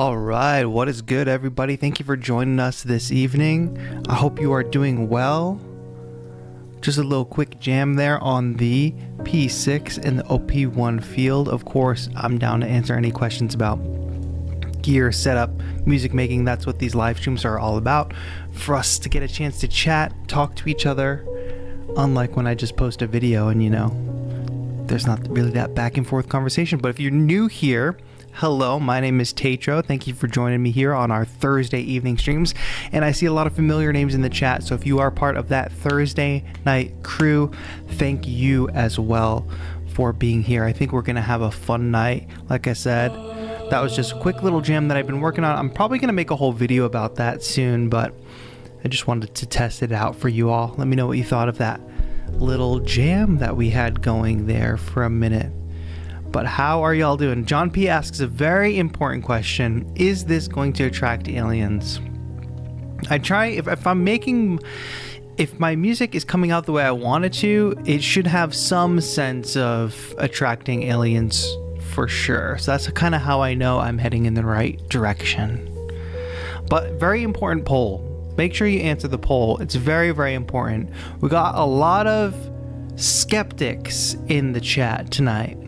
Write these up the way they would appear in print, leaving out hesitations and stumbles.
All right, what is good, everybody? Thank you for joining us this evening. I hope you are doing well. Just a little quick jam there on the P6 and the OP1 field. Of course, I'm down to answer any questions about gear, setup, music making. That's what these live streams are all about. For us to get a chance to chat, talk to each other, unlike when I just post a video and, there's not really that back and forth conversation. But if you're new here, hello, my name is TAETRO. Thank you for joining me here on our Thursday evening streams. And I see a lot of familiar names in the chat, so if you are part of that Thursday night crew, thank you as well for being here. I think we're going to have a fun night. Like I said, that was just a quick little jam that I've been working on. I'm probably going to make a whole video about that soon, but I just wanted to test it out for you all. Let me know what you thought of that little jam that we had going there for a minute. But how are y'all doing? John P asks a very important question. Is this going to attract aliens? I try, if my music is coming out the way I want it to, it should have some sense of attracting aliens for sure. So that's kind of how I know I'm heading in the right direction. But very important poll. Make sure you answer the poll. It's very, very important. We got a lot of skeptics in the chat tonight.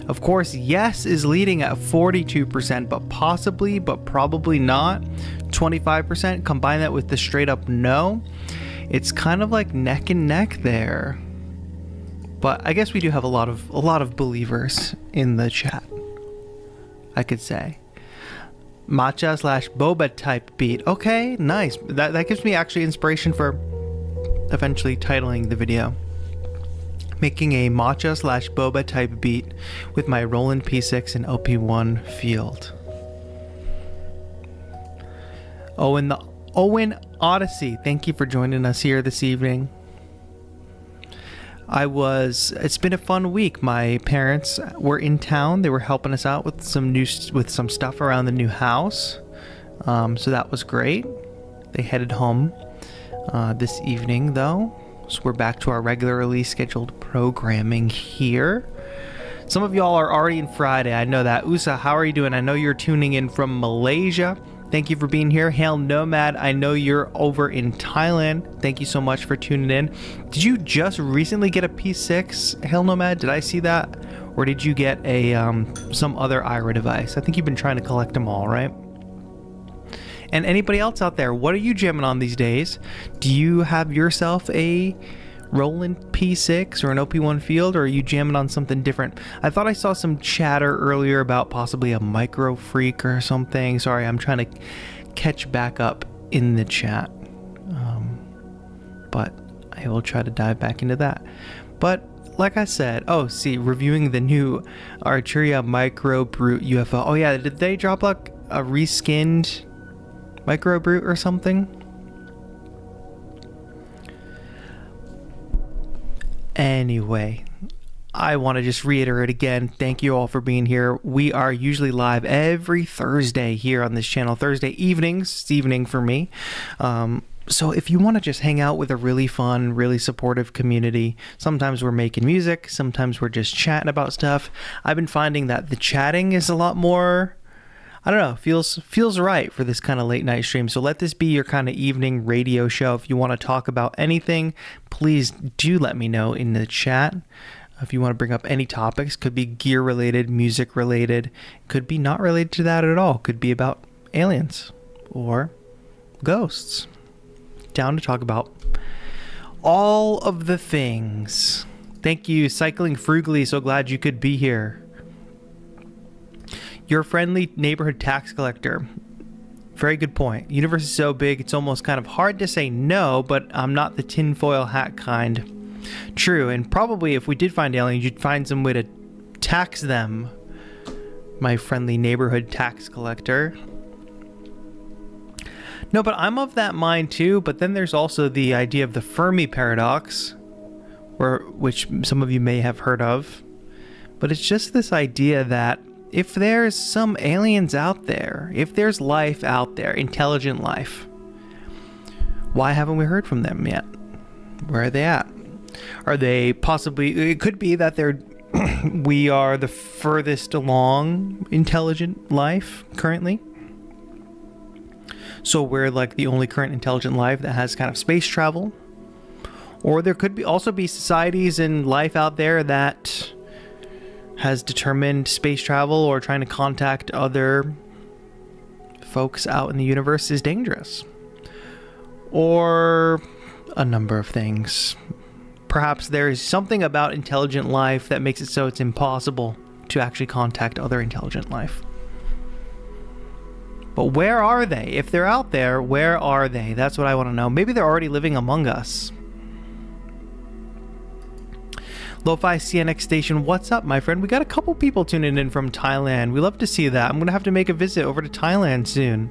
Of course, yes is leading at 42%, but possibly, but probably not, 25%. Combine that with the straight up no. It's kind of like neck and neck there. But I guess we do have a lot of believers in the chat, I could say. Matcha / boba type beat. Okay, nice. That gives me actually inspiration for eventually titling the video. Making a matcha / boba type beat with my Roland P6 and OP1 field. Owen Odyssey, thank you for joining us here this evening. It's been a fun week. My parents were in town. They were helping us out with some stuff around the new house. So that was great. They headed home this evening though. So we're back to our regularly scheduled programming here. Some of y'all are already in Friday. I know that. Usa, how are you doing? I know you're tuning in from Malaysia. Thank you for being here. Hail Nomad, I know you're over in Thailand. Thank you so much for tuning in. Did you just recently get a P6, Hail Nomad? Did I see that? Or did you get a some other IRA device? I think you've been trying to collect them all, right? And anybody else out there, what are you jamming on these days? Do you have yourself a Roland P6 or an OP1 field, or are you jamming on something different? I thought I saw some chatter earlier about possibly a Micro Freak or something. Sorry, I'm trying to catch back up in the chat. But I will try to dive back into that. But like I said, reviewing the new Arturia Micro Brute UFO. Oh yeah, did they drop like a reskinned Micro Brute or something? Anyway, I want to just reiterate again, thank you all for being here. We are usually live every Thursday here on this channel, Thursday evenings. It's evening for me. So if you want to just hang out with a really fun, really supportive community, sometimes we're making music, sometimes we're just chatting about stuff. I've been finding that the chatting is a lot more, I don't know, feels right for this kind of late night stream. So let this be your kind of evening radio show. If you want to talk about anything, please do let me know in the chat. If you want to bring up any topics, could be gear related, music related, could be not related to that at all. Could be about aliens or ghosts. Down to talk about all of the things. Thank you, Cycling Frugally. So glad you could be here. Your friendly neighborhood tax collector. Very good point. Universe is so big, it's almost kind of hard to say no, but I'm not the tinfoil hat kind. True, and probably if we did find aliens, you'd find some way to tax them, my friendly neighborhood tax collector. No, but I'm of that mind too, but then there's also the idea of the Fermi paradox, which some of you may have heard of. But it's just this idea that if there's some aliens out there, if there's life out there, intelligent life, why haven't we heard from them yet? Where are they at? Are they possibly, it could be that we are the furthest along intelligent life currently. So we're like the only current intelligent life that has kind of space travel. Or there could be also be societies and life out there that has determined space travel or trying to contact other folks out in the universe is dangerous. Or a number of things. Perhaps there is something about intelligent life that makes it so it's impossible to actually contact other intelligent life. But where are they? If they're out there, where are they? That's what I want to know. Maybe they're already living among us. Lo-Fi CNX Station, what's up, my friend? We got a couple people tuning in from Thailand. We love to see that. I'm going to have to make a visit over to Thailand soon.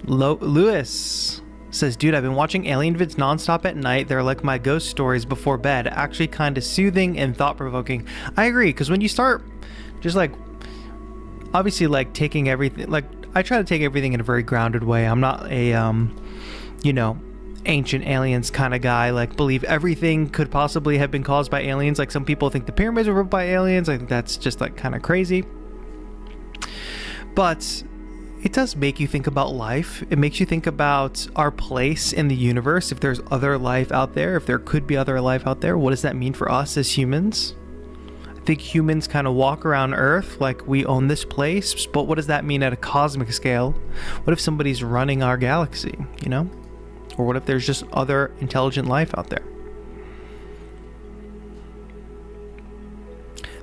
Lewis says, dude, I've been watching alien vids nonstop at night. They're like my ghost stories before bed. Actually kind of soothing and thought-provoking. I agree, because when you start just like, obviously like taking everything, like I try to take everything in a very grounded way. I'm not a, you know, ancient aliens kind of guy, like believe everything could possibly have been caused by aliens. Like some people think the pyramids were built by aliens. I think that's just like kind of crazy. But it does make you think about life. It makes you think about our place in the universe. If there's other life out there, if there could be other life out there, what does that mean for us as humans? I think humans kind of walk around Earth like we own this place, but what does that mean at a cosmic scale? What if somebody's running our galaxy, you know? Or what if there's just other intelligent life out there?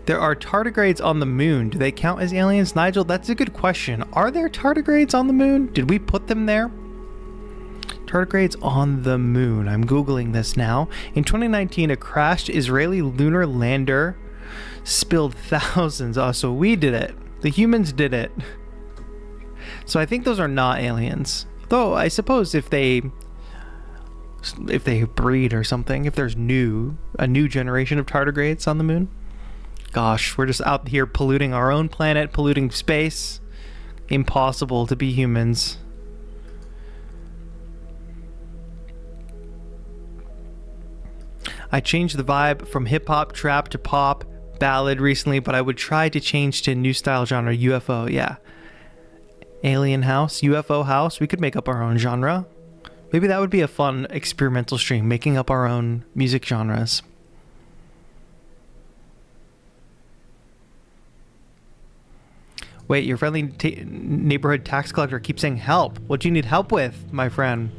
There are tardigrades on the moon. Do they count as aliens? Nigel, that's a good question. Are there tardigrades on the moon? Did we put them there? Tardigrades on the moon. I'm Googling this now. In 2019, a crashed Israeli lunar lander spilled thousands. Oh, so we did it. The humans did it. So I think those are not aliens. Though I suppose if they breed or something, if there's a new generation of tardigrades on the moon. Gosh, we're just out here polluting our own planet, polluting space. Impossible to be humans. I changed the vibe from hip-hop, trap to pop, ballad recently, but I would try to change to a new style genre, UFO, yeah. Alien house, UFO house, we could make up our own genre. Maybe that would be a fun experimental stream, making up our own music genres. Wait, your friendly neighborhood tax collector keeps saying help. What do you need help with, my friend?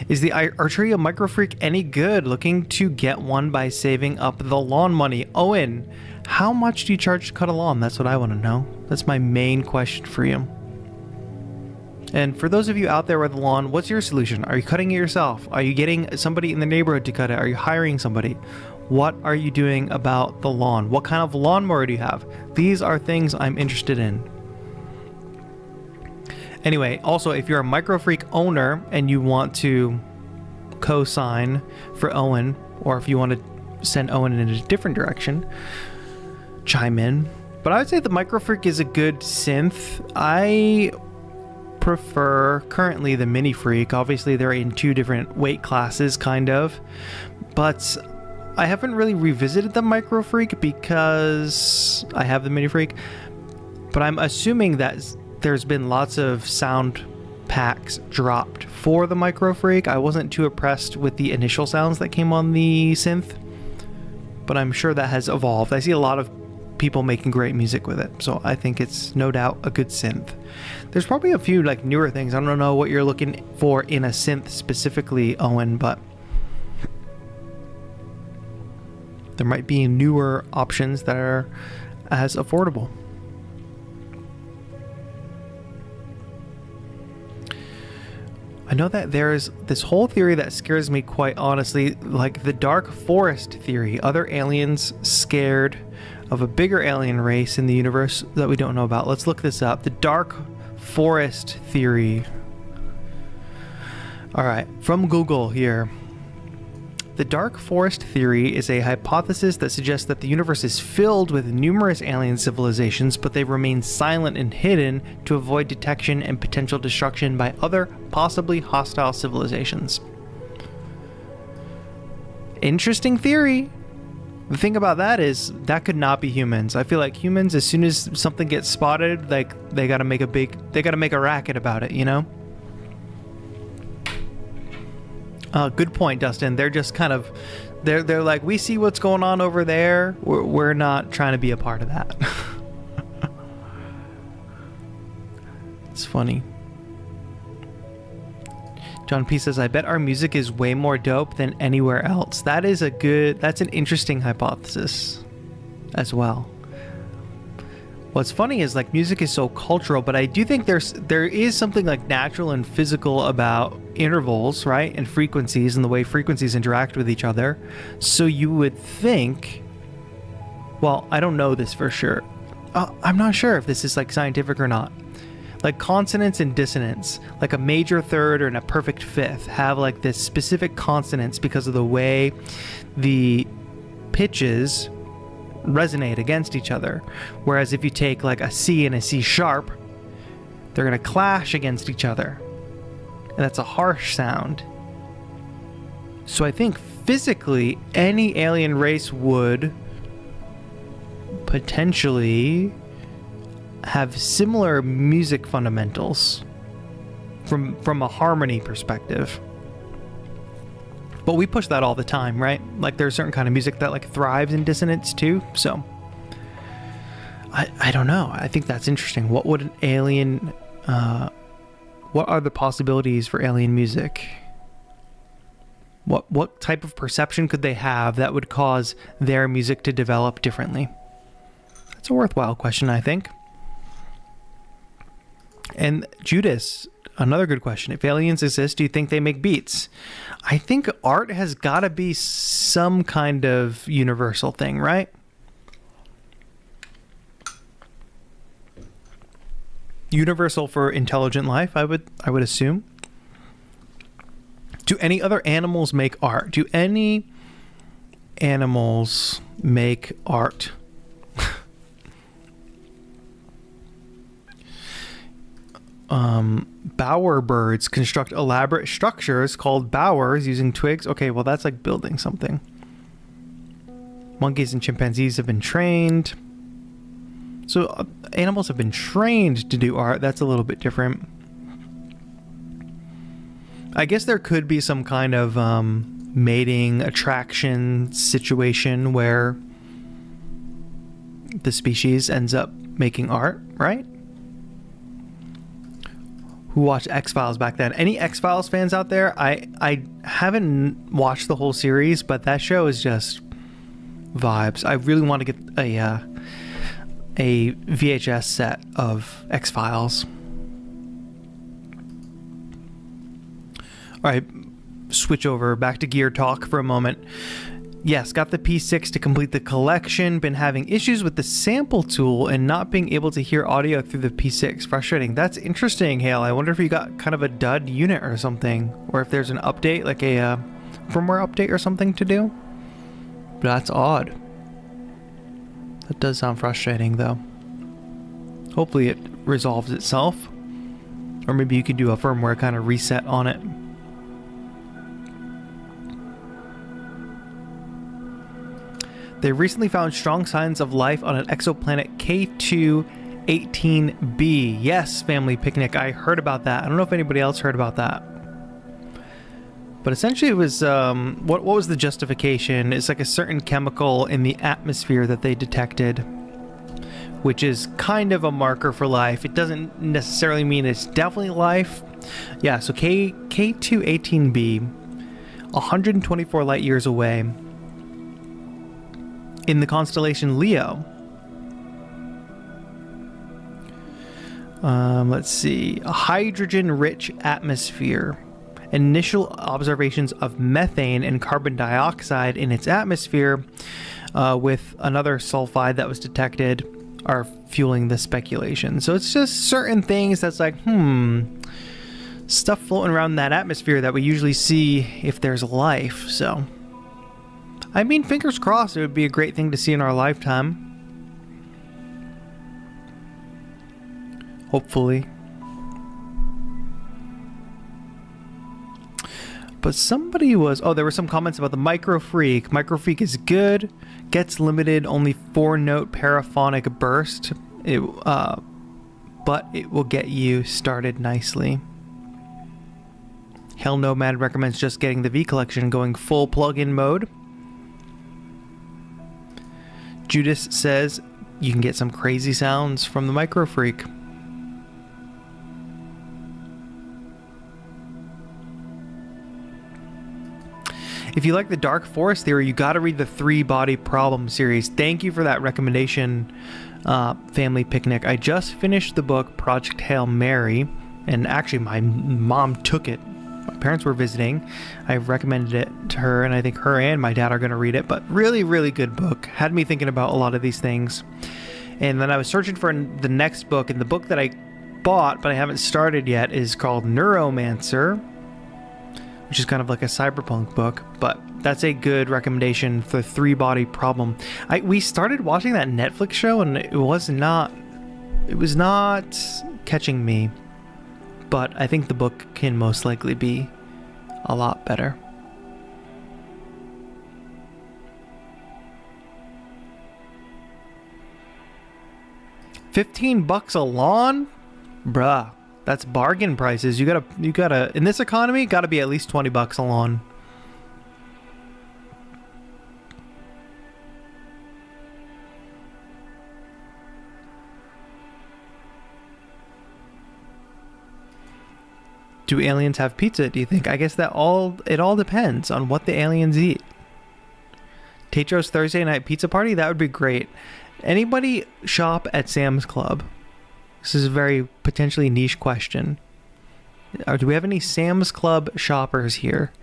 Is the Archeria Micro Freak any good? Looking to get one by saving up the lawn money. Owen, how much do you charge to cut a lawn? That's what I want to know. That's my main question for you. And for those of you out there with a lawn, what's your solution? Are you cutting it yourself? Are you getting somebody in the neighborhood to cut it? Are you hiring somebody? What are you doing about the lawn? What kind of lawnmower do you have? These are things I'm interested in. Anyway, also, if you're a Micro Freak owner and you want to co-sign for Owen, or if you want to send Owen in a different direction, chime in. But I would say the Micro Freak is a good synth. I prefer currently the Mini Freak. Obviously, they're in two different weight classes, kind of. But I haven't really revisited the Micro Freak because I have the Mini Freak. But I'm assuming that there's been lots of sound packs dropped for the Micro Freak. I wasn't too impressed with the initial sounds that came on the synth, but I'm sure that has evolved. I see a lot of people making great music with it, so I think it's no doubt a good synth. There's probably a few like newer things. I don't know what you're looking for in a synth specifically, Owen, but there might be newer options that are as affordable. I know that there's this whole theory that scares me quite honestly, like the Dark Forest theory. Other aliens scared of a bigger alien race in the universe that we don't know about. Let's look this up. The Dark Forest theory. All right, from Google here. The Dark Forest theory is a hypothesis that suggests that the universe is filled with numerous alien civilizations, but they remain silent and hidden to avoid detection and potential destruction by other, possibly hostile civilizations. Interesting theory. The thing about that is that could not be humans. I feel like humans, as soon as something gets spotted, like they gotta make a racket about it, you know? Good point, Dustin. They're just kind of, they're like, we see what's going on over there. We're not trying to be a part of that. It's funny. John P says, I bet our music is way more dope than anywhere else. That's an interesting hypothesis as well. What's funny is like music is so cultural, but I do think there is something like natural and physical about intervals, right? And frequencies and the way frequencies interact with each other. So you would think, well, I don't know this for sure. I'm not sure if this is like scientific or not. Like consonance and dissonance, like a major third and a perfect fifth have like this specific consonance because of the way the pitches resonate against each other. Whereas if you take like a C and a C sharp, they're going to clash against each other. And that's a harsh sound. So I think physically any alien race would potentially have similar music fundamentals from a harmony perspective. But we push that all the time, right? Like there's a certain kind of music that like thrives in dissonance too. So I don't know. I think that's interesting. What would an alien what are the possibilities for alien music? What type of perception could they have that would cause their music to develop differently? That's a worthwhile question, I think. And Judas, another good question. If aliens exist, do you think they make beats? I think art has got to be some kind of universal thing, right? Universal for intelligent life, I would assume. Do any other animals make art? Do any animals make art? Bower birds construct elaborate structures called bowers using twigs. Okay, well that's like building something. Monkeys and chimpanzees have been trained. So animals have been trained to do art. That's a little bit different. I guess there could be some kind of mating attraction situation where the species ends up making art, right? Who watched X-Files back then? Any X-Files fans out there? I haven't watched the whole series, but that show is just vibes. I really want to get a VHS set of X-Files. All right, switch over back to gear talk for a moment. Yes, got the P6 to complete the collection. Been having issues with the sample tool and not being able to hear audio through the P6. Frustrating. That's interesting, Hale. I wonder if you got kind of a dud unit or something, or if there's an update, like a firmware update or something to do. But that's odd. That does sound frustrating, though. Hopefully it resolves itself. Or maybe you could do a firmware kind of reset on it. They recently found strong signs of life on an exoplanet K2-18b. Yes, Family Picnic, I heard about that. I don't know if anybody else heard about that. But essentially it was, what was the justification? It's like a certain chemical in the atmosphere that they detected, which is kind of a marker for life. It doesn't necessarily mean it's definitely life. Yeah, so K2-18b, 124 light years away, in the constellation Leo. Let's see. A hydrogen-rich atmosphere. Initial observations of methane and carbon dioxide in its atmosphere with another sulfide that was detected are fueling the speculation. So it's just certain things that's like, stuff floating around in that atmosphere that we usually see if there's life. So I mean, fingers crossed, it would be a great thing to see in our lifetime. Hopefully. But somebody was... Oh, there were some comments about the Micro Freak. Micro Freak is good. Gets limited, only 4-note paraphonic burst. But it will get you started nicely. Hell Nomad recommends just getting the V collection, going full plug-in mode. Judas says you can get some crazy sounds from the Micro Freak. If you like the Dark Forest theory, you got to read the 3-Body Problem series. Thank you for that recommendation, Family Picnic. I just finished the book Project Hail Mary, and actually my mom took it. My parents were visiting. I recommended it to her, and I think her and my dad are going to read it. But really, really good book. Had me thinking about a lot of these things. And then I was searching for the next book, and the book that I bought but I haven't started yet is called Neuromancer, which is kind of like a cyberpunk book, but that's a good recommendation for 3-Body Problem. We started watching that Netflix show, and it was not catching me, but I think the book can most likely be a lot better. $15 a lawn? Bruh. That's bargain prices. You gotta in this economy, gotta be at least $20 a lawn. Do aliens have pizza, do you think? I guess it all depends on what the aliens eat. TAETRO's Thursday night pizza party? That would be great. Anybody shop at Sam's Club? This is a very potentially niche question. Do we have any Sam's Club shoppers here?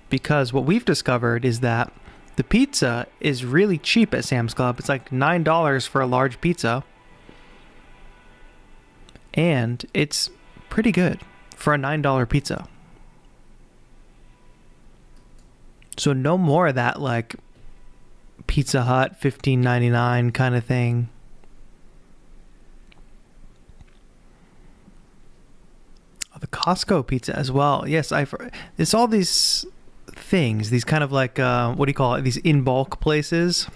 Because what we've discovered is that the pizza is really cheap at Sam's Club. It's like $9 for a large pizza. And it's pretty good for a $9 pizza. So no more of that like Pizza Hut $15.99 kind of thing. The Costco pizza as well. Yes, it's all these things, these kind of like, what do you call it? These in bulk places.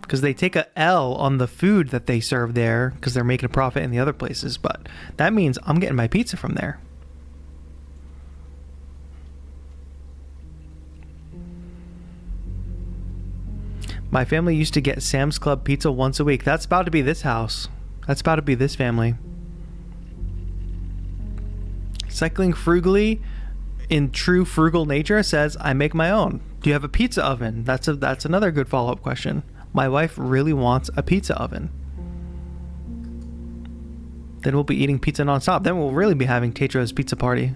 Because they take a L on the food that they serve there because they're making a profit in the other places. But that means I'm getting my pizza from there. My family used to get Sam's Club pizza once a week. That's about to be this house. That's about to be this family. Cycling frugally in true frugal nature says, I make my own. Do you have a pizza oven? That's another good follow-up question. My wife really wants a pizza oven. Then we'll be eating pizza nonstop. Then we'll really be having TAETRO's pizza party.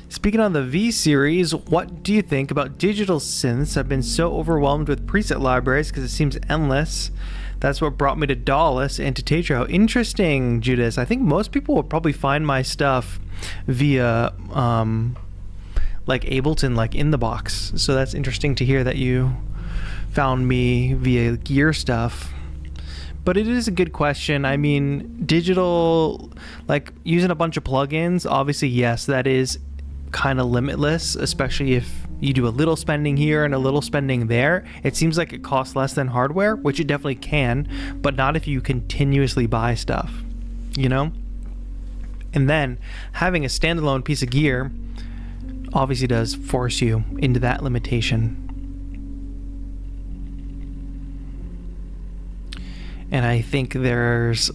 Speaking on the V series, what do you think about digital synths? I've been so overwhelmed with preset libraries because it seems endless. That's what brought me to Dallas and to TAETRO. Interesting, Judas. I think most people will probably find my stuff via like Ableton, like in the box. So that's interesting to hear that you found me via gear stuff. But it is a good question. I mean, digital, like using a bunch of plugins, obviously, yes, that is kind of limitless, especially if you do a little spending here and a little spending there. It seems like it costs less than hardware, which it definitely can, but not if you continuously buy stuff, you know? And then having a standalone piece of gear obviously does force you into that limitation. And I think there's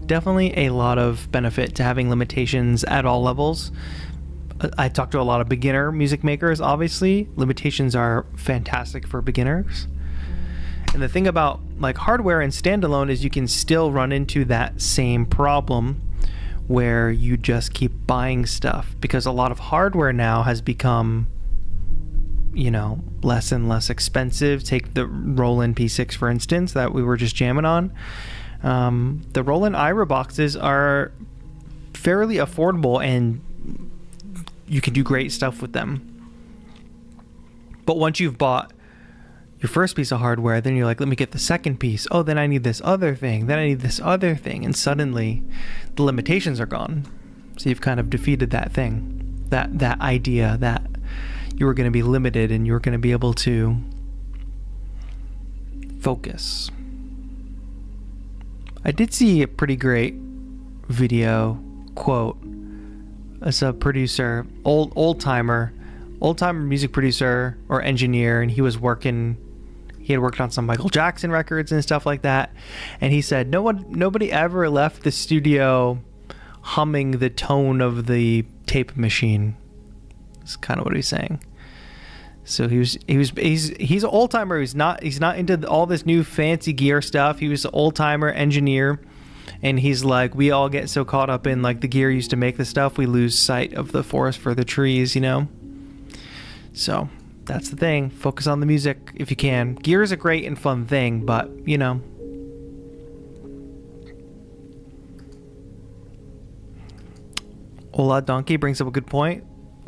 definitely a lot of benefit to having limitations at all levels. I talk to a lot of beginner music makers, obviously. Limitations are fantastic for beginners. And the thing about like hardware and standalone is you can still run into that same problem where you just keep buying stuff, because a lot of hardware now has become, you know, less and less expensive. Take the Roland P6, for instance, that we were just jamming on. The Roland Ira boxes are fairly affordable and you can do great stuff with them. But once you've bought, your first piece of hardware, then you're like, let me get the second piece. Oh, then I need this other thing. Then I need this other thing. And suddenly the limitations are gone. So you've kind of defeated that thing, that idea that you were going to be limited and you were going to be able to focus. I did see a pretty great video quote as a producer, old timer music producer or engineer, and he had worked on some Michael Jackson records and stuff like that, and he said nobody ever left the studio humming the tone of the tape machine. That's kind of what he's saying. So he's an old timer. He's not into all this new fancy gear stuff. He was an old timer engineer, and he's like, we all get so caught up in like the gear used to make the stuff, we lose sight of the forest for the trees, you know. So that's the thing. Focus on the music if you can. Gear is a great and fun thing, but you know. Ola Donkey brings up a good point.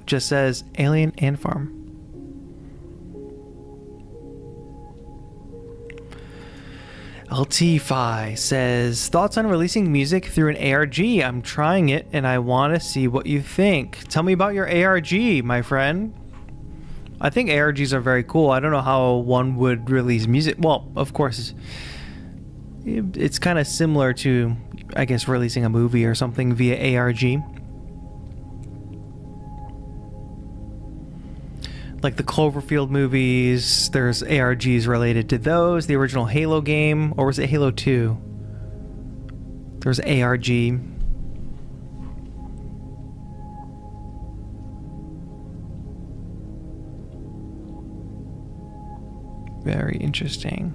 Just says Alien and Farm. LT5 says, thoughts on releasing music through an ARG? I'm trying it and I want to see what you think. Tell me about your ARG, my friend. I think ARGs are very cool. I don't know how one would release music. Well, of course, it's kind of similar to, I guess, releasing a movie or something via ARG. Like the Cloverfield movies, there's ARGs related to those. The original Halo game, or was it Halo 2? There's ARG. Very interesting.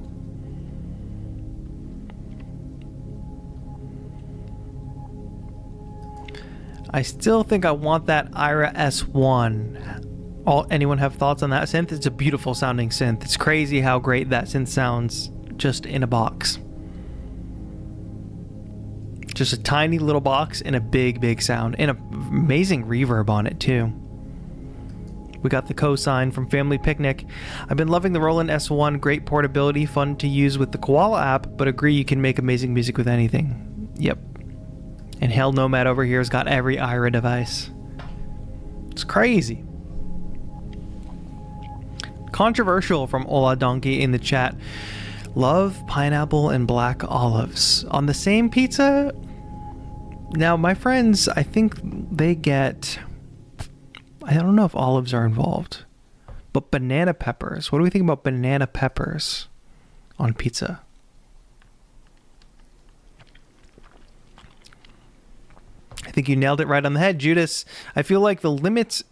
I still think I want that IRA S1. Anyone have thoughts on that synth? It's a beautiful sounding synth. It's crazy how great that synth sounds just in a box. Just a tiny little box and a big sound, and an amazing reverb on it too. We got the cosign from Family Picnic. I've been loving the Roland S1. Great portability, fun to use with the Koala app, but agree you can make amazing music with anything. Yep. And Hell Nomad over here has got every IRA device. It's crazy. Controversial from Ola Donkey in the chat. Love pineapple and black olives on the same pizza. Now my friends, I think they get, I don't know if olives are involved, but banana peppers. What do we think about banana peppers on pizza? I think you nailed it right on the head, Judas. I feel like the limits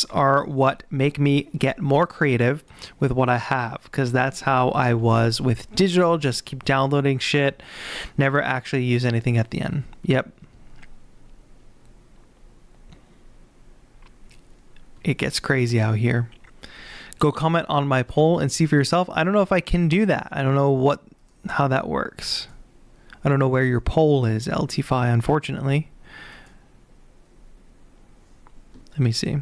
are what make me get more creative with what I have, because that's how I was with digital. Just keep downloading shit, never actually use anything at the end. Yep. It gets crazy out here. Go comment on my poll and see for yourself. I don't know if I can do that. I don't know how that works. I don't know where your poll is, LT5, unfortunately. Let me see.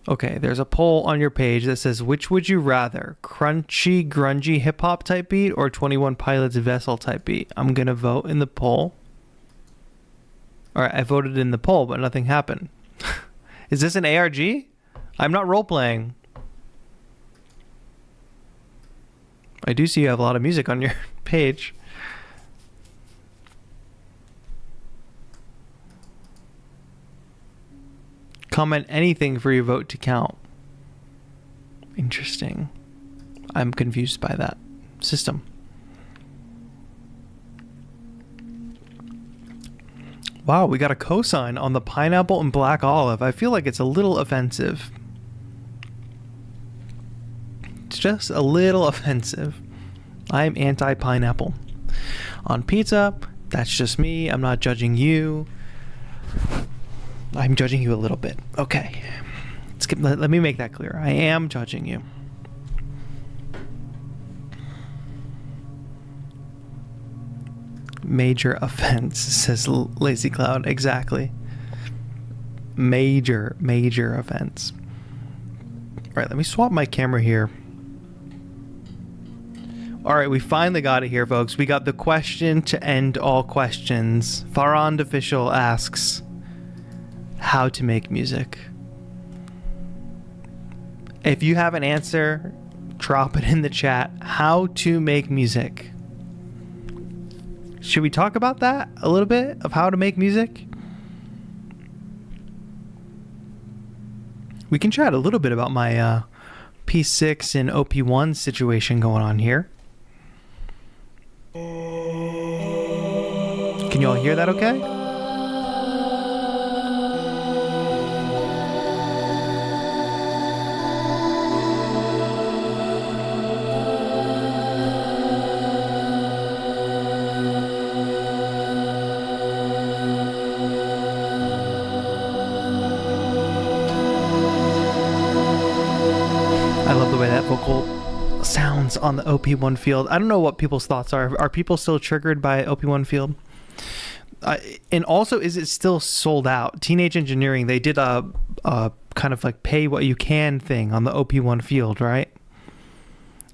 Okay, there's a poll on your page that says, which would you rather? Crunchy, grungy hip-hop type beat or 21 Pilots Vessel type beat? I'm going to vote in the poll. Alright, I voted in the poll, but nothing happened. Is this an ARG? I'm not role-playing. I do see you have a lot of music on your page. Comment anything for your vote to count. Interesting. I'm confused by that system. Wow, we got a cosign on the pineapple and black olive. I feel like it's a little offensive. It's just a little offensive. I'm anti-pineapple. On pizza, that's just me. I'm not judging you. I'm judging you a little bit. Okay. Let me make that clear. I am judging you. Major offense, says Lazy Cloud. Exactly. Major offense. right, let me swap my camera here. All right, we finally got it here, folks. We got the question to end all questions. Farand Official asks, how to make music. If you have an answer, drop it in the chat. How to make music. Should we talk about that a little bit, of how to make music? We can chat a little bit about my P6 and OP1 situation going on here. Can you all hear that okay? I love the way that vocal sounds on the OP1 field. I don't know what people's thoughts are. Are people still triggered by OP1 field? And also, is it still sold out? Teenage Engineering, they did a kind of like pay what you can thing on the OP1 field, right?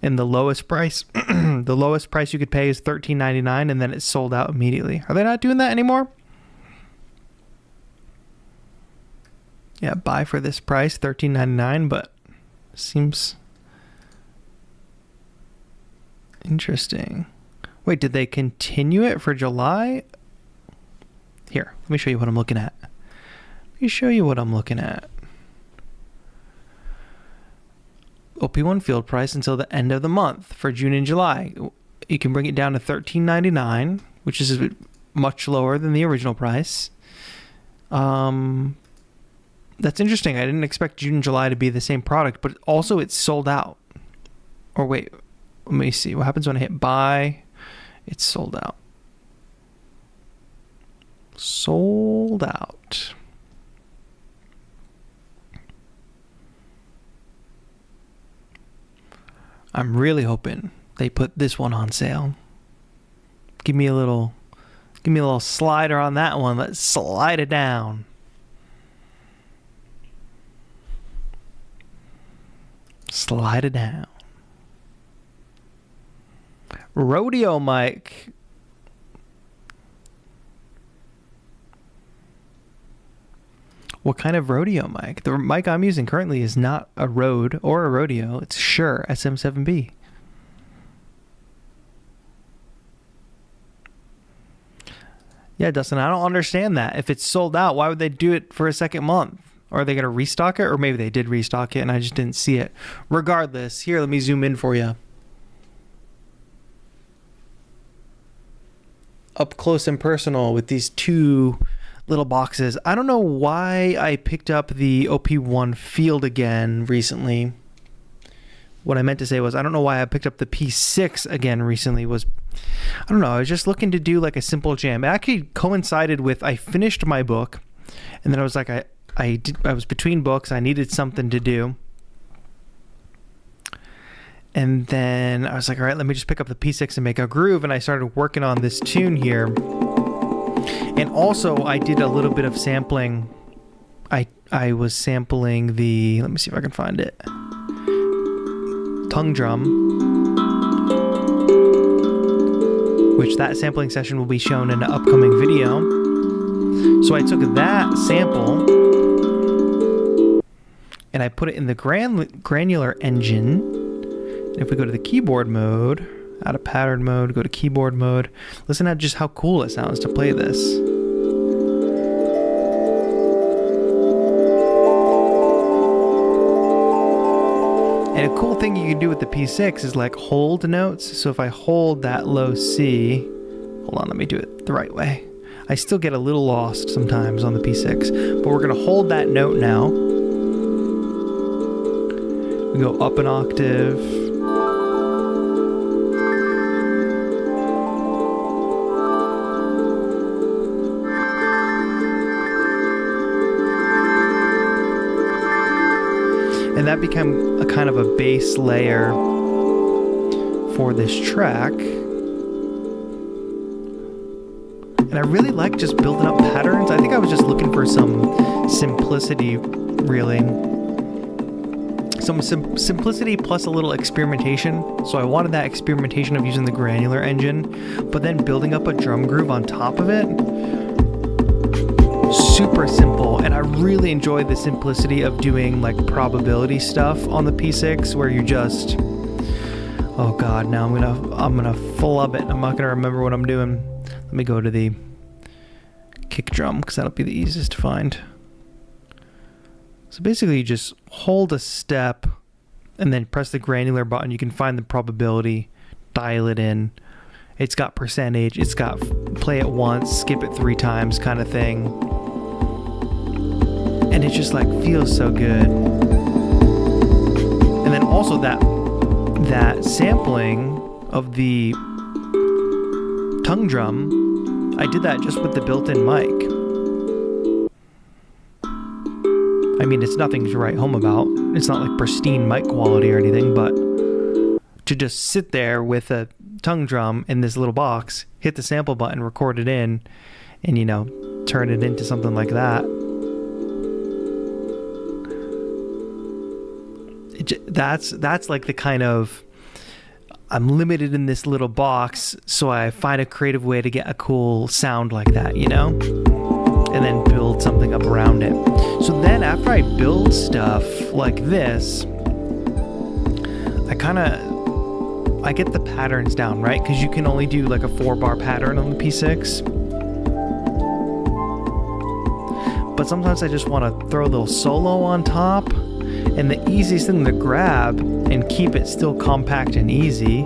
And the lowest price, the lowest price you could pay is $13.99, and then it's sold out immediately. Are they not doing that anymore? Yeah, buy for this price, $13.99, but seems interesting. Wait, did they continue it for July? Here, let me show you what I'm looking at. OP1 field price until the end of the month for June and July. You can bring it down to $13.99, which is much lower than the original price. That's interesting. I didn't expect June and July to be the same product, but also it's sold out. Or wait, let me see. What happens when I hit buy? It's sold out. Sold out. I'm really hoping they put this one on sale. Give me a little slider on that one. Let's slide it down. Slide it down. Rodeo mic. What kind of rodeo mic? The mic I'm using currently is not a Rode or a rodeo. It's Shure SM7B. Yeah, Dustin, I don't understand that. If it's sold out, why would they do it for a second month? Or are they going to restock it? Or maybe they did restock it and I just didn't see it. Regardless, here, let me zoom in for you. Up close and personal with these two little boxes. I don't know why I picked up the OP1 field again recently. What I meant to say was, I don't know why I picked up the P6 again recently. I don't know, I was just looking to do like a simple jam. It actually coincided with, I finished my book, and then I was like, I was between books, I needed something to do. And then I was like, all right, let me just pick up the P6 and make a groove, and I started working on this tune here. And also, I did a little bit of sampling. I was sampling the, let me see if I can find it, tongue drum, which that sampling session will be shown in an upcoming video. So I took that sample and I put it in the granular engine. If we go to the keyboard mode, out of pattern mode, go to keyboard mode, listen to just how cool it sounds to play this. And a cool thing you can do with the P6 is like hold notes. So if I hold that low C, hold on, let me do it the right way. I still get a little lost sometimes on the P6, but we're gonna hold that note now. We go up an octave. And that became a kind of a bass layer for this track. And I really like just building up patterns. I think I was just looking for some simplicity, really. some simplicity plus a little experimentation. So I wanted that experimentation of using the granular engine, but then building up a drum groove on top of it. Super simple, and I really enjoy the simplicity of doing like probability stuff on the P6, where you just, oh god, now I'm gonna flub it. I'm not gonna remember what I'm doing. Let me go to the kick drum because that'll be the easiest to find. So basically, you just hold a step and then press the granular button. You can find the probability, dial it in. It's got percentage. It's got play it once, skip it 3 times kind of thing. And it just like feels so good. And then also that sampling of the tongue drum, I did that just with the built-in mic. I mean, it's nothing to write home about. It's not like pristine mic quality or anything, but to just sit there with a tongue drum in this little box, hit the sample button, record it in, and, you know, turn it into something like that. That's like the kind of, I'm limited in this little box, so I find a creative way to get a cool sound like that, you know? And then build something up around it. So then after I build stuff like this, I get the patterns down, right? Because you can only do like a 4-bar pattern on the P6. But sometimes I just want to throw a little solo on top. And the easiest thing to grab and keep it still compact and easy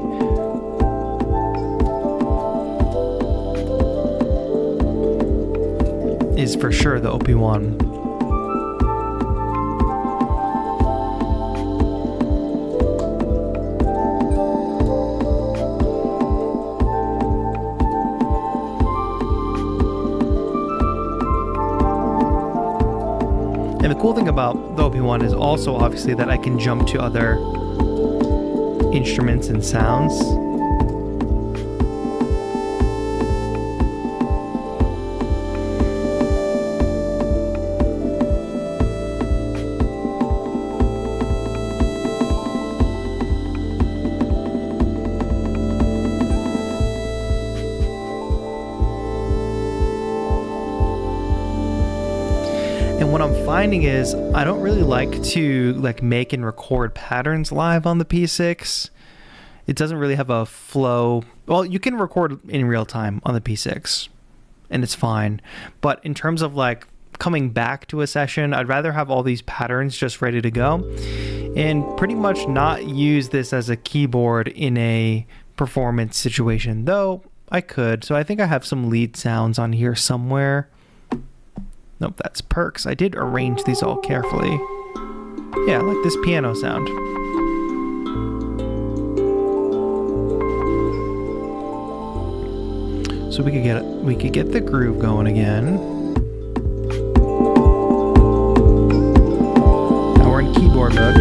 is for sure the OP1. And the cool thing about the OP1 is also obviously that I can jump to other instruments and sounds. And what I'm finding is I don't really like to like make and record patterns live on the P6. It doesn't really have a flow. Well, you can record in real time on the P6 and it's fine. But in terms of like coming back to a session, I'd rather have all these patterns just ready to go and pretty much not use this as a keyboard in a performance situation, though I could. So I think I have some lead sounds on here somewhere. Nope, that's perks. I did arrange these all carefully. Yeah, like this piano sound. So we could get the groove going again. Now we're in keyboard mode.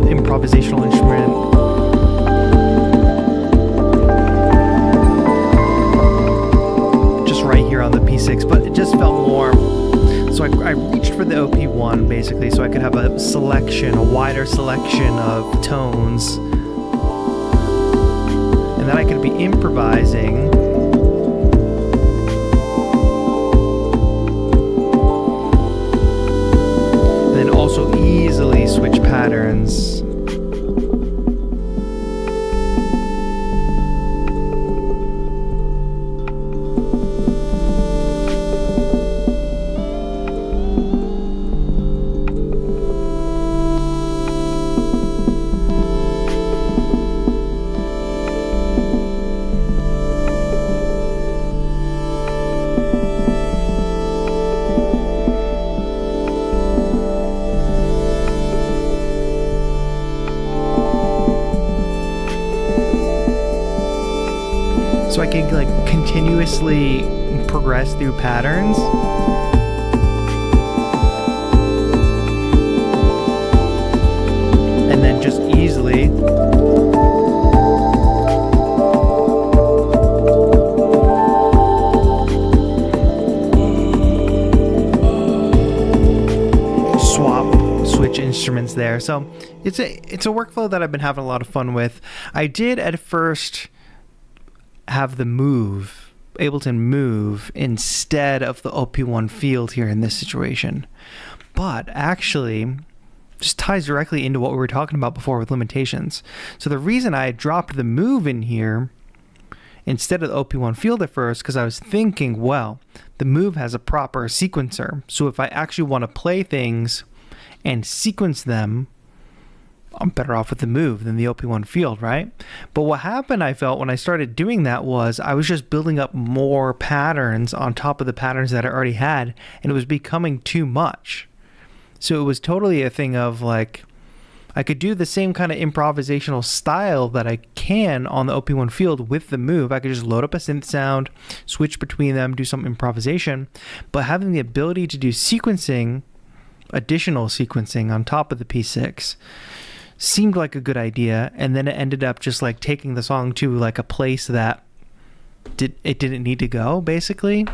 Improvisational instrument. Just right here on the P6, but it just felt more. So I reached for the OP1 basically so I could have a wider selection of tones. And then I could be improvising. And then also easily switch patterns. so I can like continuously progress through patterns. And then just easily switch instruments there. So it's a workflow that I've been having a lot of fun with. I did at first have the Ableton Move instead of the OP1 field here in this situation, but actually just ties directly into what we were talking about before with limitations. So the reason I dropped the Move in here instead of the OP1 field at first, because I was thinking, well, the Move has a proper sequencer, so if I actually want to play things and sequence them, I'm better off with the Move than the OP1 field, right? But what happened, I felt, when I started doing that was I was just building up more patterns on top of the patterns that I already had, and it was becoming too much. So it was totally a thing of like, I could do the same kind of improvisational style that I can on the OP1 field with the Move. I could just load up a synth sound, switch between them, do some improvisation, but having the ability to do sequencing, additional sequencing on top of the P6 seemed like a good idea, and then it ended up just like taking the song to like a place that it didn't need to go, basically.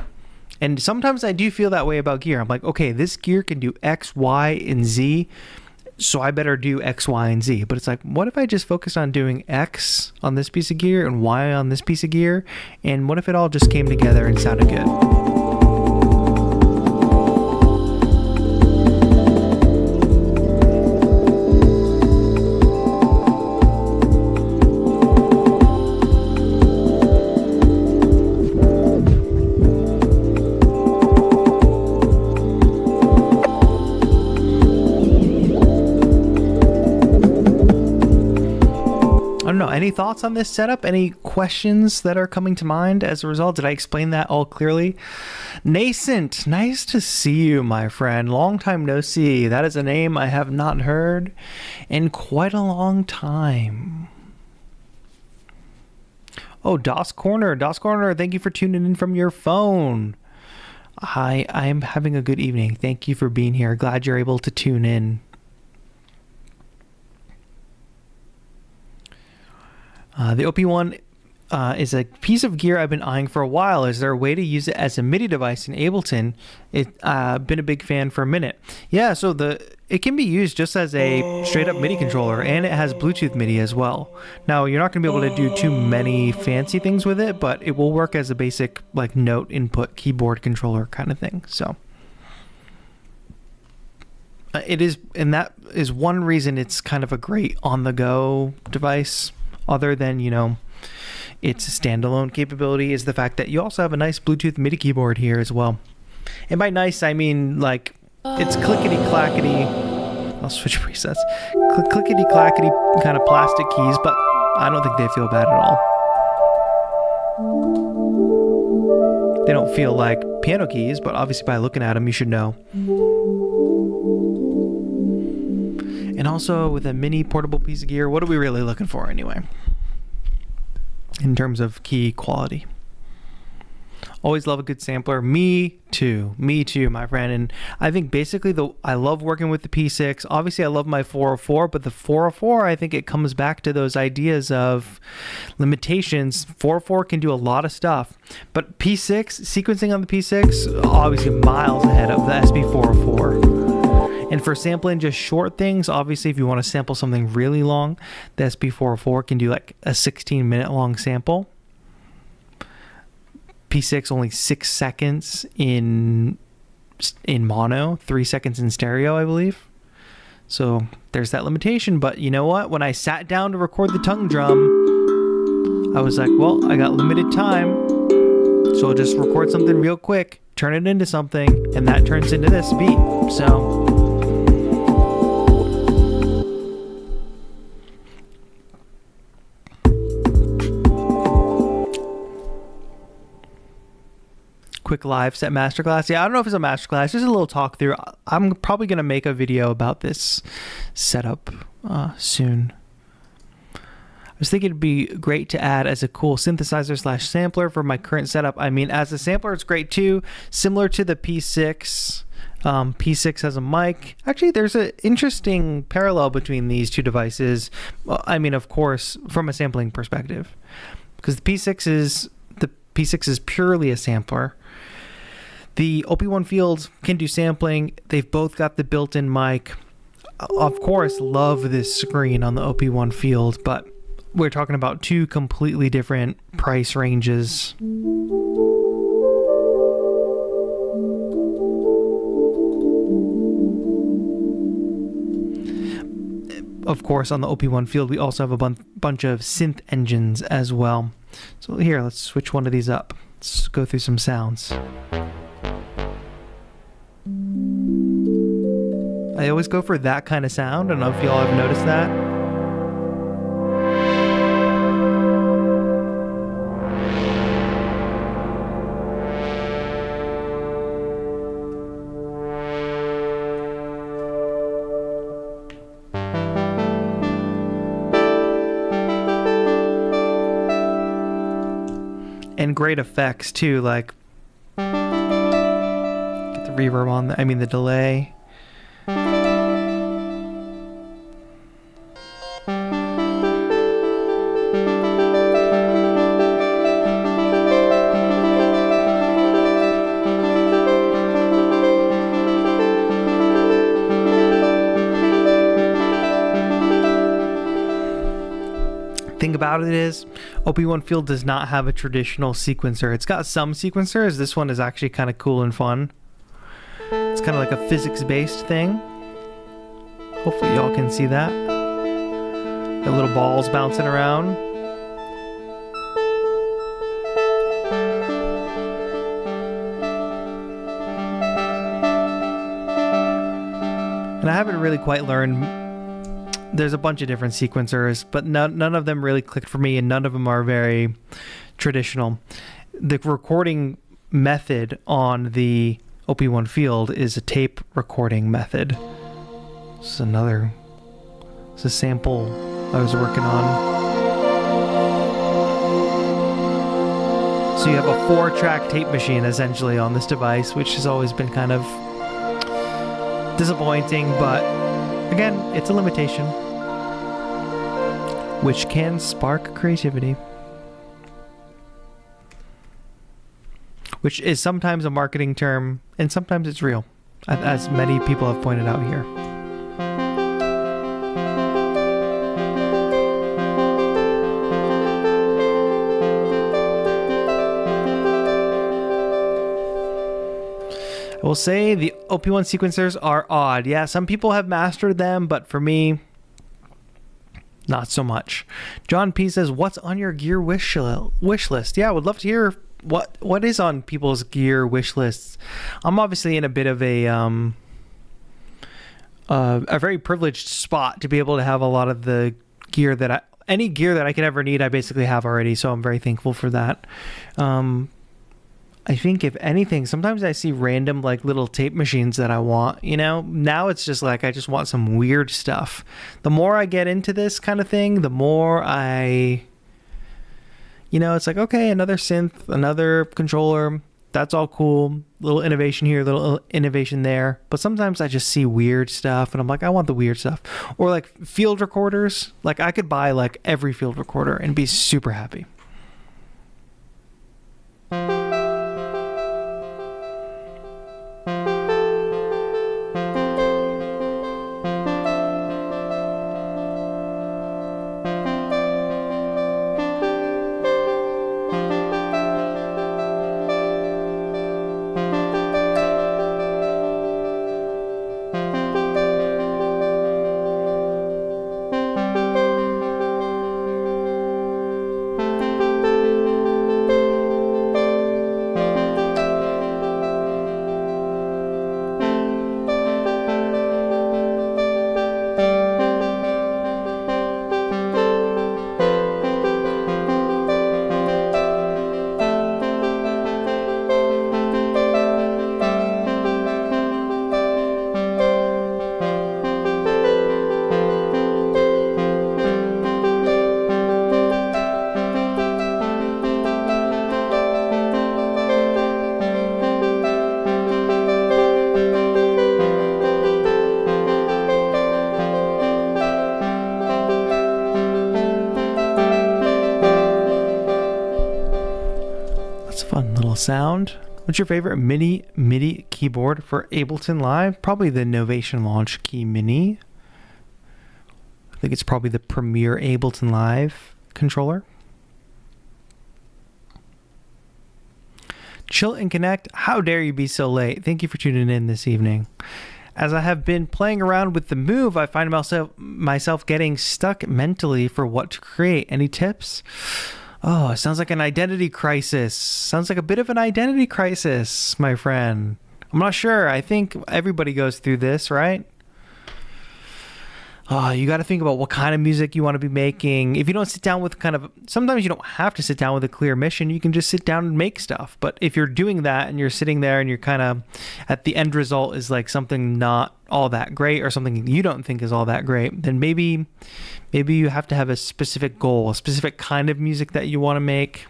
And sometimes I do feel that way about gear. I'm like, okay, this gear can do X, Y, and Z, so I better do X, Y, and Z. But it's like, what if I just focus on doing X on this piece of gear and Y on this piece of gear, and what if it all just came together and sounded good? Any thoughts on this setup? Any questions that are coming to mind as a result? Did I explain that all clearly? Nascent, nice to see you, my friend. Long time no see. That is a name I have not heard in quite a long time. Oh, DOS Corner, thank you for tuning in from your phone. I'm having a good evening. Thank you for being here. Glad you're able to tune in. The OP1 is a piece of gear I've been eyeing for a while. Is there a way to use it as a MIDI device in Ableton? It's been a big fan for a minute. Yeah, so it can be used just as a straight up MIDI controller, and it has Bluetooth MIDI as well. Now, you're not going to be able to do too many fancy things with it, but it will work as a basic like note input keyboard controller kind of thing. So it is, and that is one reason it's kind of a great on the go device. Other than, you know, its standalone capability, is the fact that you also have a nice Bluetooth MIDI keyboard here as well. And by nice, I mean like it's clickety-clackety. I'll switch presets. Clickety-clackety kind of plastic keys, but I don't think they feel bad at all. They don't feel like piano keys, but obviously by looking at them, you should know. And also with a mini portable piece of gear, what are we really looking for anyway? In terms of key quality. Always love a good sampler. Me too, my friend. And I think basically I love working with the P6. Obviously I love my 404, but the 404, I think it comes back to those ideas of limitations. 404 can do a lot of stuff, but P6, sequencing on the P6, obviously miles ahead of the SP404. And for sampling just short things, obviously if you want to sample something really long, the SP404 can do like a 16-minute long sample. P6 only 6 seconds in mono, 3 seconds in stereo, I believe. So there's that limitation. But you know what? When I sat down to record the tongue drum, I was like, well, I got limited time, so I'll just record something real quick, turn it into something, and that turns into this beat. So quick live set masterclass. Yeah, I don't know if it's a masterclass, just a little talk through. I'm probably going to make a video about this setup soon. was thinking it'd be great to add as a cool synthesizer slash sampler for my current setup. I mean, as a sampler, it's great too. Similar to the P6. P6 has a mic. Actually, there's an interesting parallel between these two devices. Well, I mean, of course, from a sampling perspective, because the P6 is purely a sampler. The OP1 Field can do sampling. They've both got the built-in mic. Of course, love this screen on the OP1 Field, but we're talking about two completely different price ranges. Of course, on the OP1 Field, we also have a bunch of synth engines as well. So here, let's switch one of these up. Let's go through some sounds. I always go for that kind of sound. I don't know if y'all have noticed that. And great effects too, like get the reverb on the delay. Thing about it is, OP1 Field does not have a traditional sequencer. It's got some sequencers. This one is actually kind of cool and fun. It's kind of like a physics-based thing. Hopefully y'all can see that. The little balls bouncing around. And I haven't really quite learned. There's a bunch of different sequencers, but none of them really clicked for me, and none of them are very traditional. The recording method on the OP1 Field is a tape recording method. This is a sample I was working on. So you have a 4-track tape machine essentially on this device, which has always been kind of disappointing, but again, it's a limitation, which can spark creativity, which is sometimes a marketing term, and sometimes it's real, as many people have pointed out here. I will say the OP1 sequencers are odd. Yeah, some people have mastered them, but for me, not so much. John P says, what's on your gear wish list? Yeah, I would love to hear what is on people's gear wish lists. I'm obviously in a bit of a very privileged spot to be able to have a lot of the gear that any gear that I could ever need, I basically have already. So I'm very thankful for that. I think if anything, sometimes I see random like little tape machines that I want, now it's just like, I just want some weird stuff. The more I get into this kind of thing, the more it's like, okay, another synth, another controller, that's all cool. Little innovation here, little innovation there. But sometimes I just see weird stuff and I'm like, I want the weird stuff. Or like field recorders. Like I could buy like every field recorder and be super happy. cool sound. What's your favorite MIDI keyboard for Ableton Live? Probably the Novation Launch Key Mini. I think it's probably the premier Ableton Live controller. Chill and Connect, how dare you be so late? Thank you for tuning in this evening. As I have been playing around with the Move, I find myself getting stuck mentally for what to create. Any tips? Oh, it sounds like an identity crisis. Sounds like a bit of an identity crisis, my friend. I'm not sure. I think everybody goes through this, right? You got to think about what kind of music you want to be making. If you don't sit down with sometimes you don't have to sit down with a clear mission. You can just sit down and make stuff. But if you're doing that and you're sitting there and you're kind of at the end result is like something not all that great or something you don't think is all that great, then maybe you have to have a specific goal, a specific kind of music that you want to make,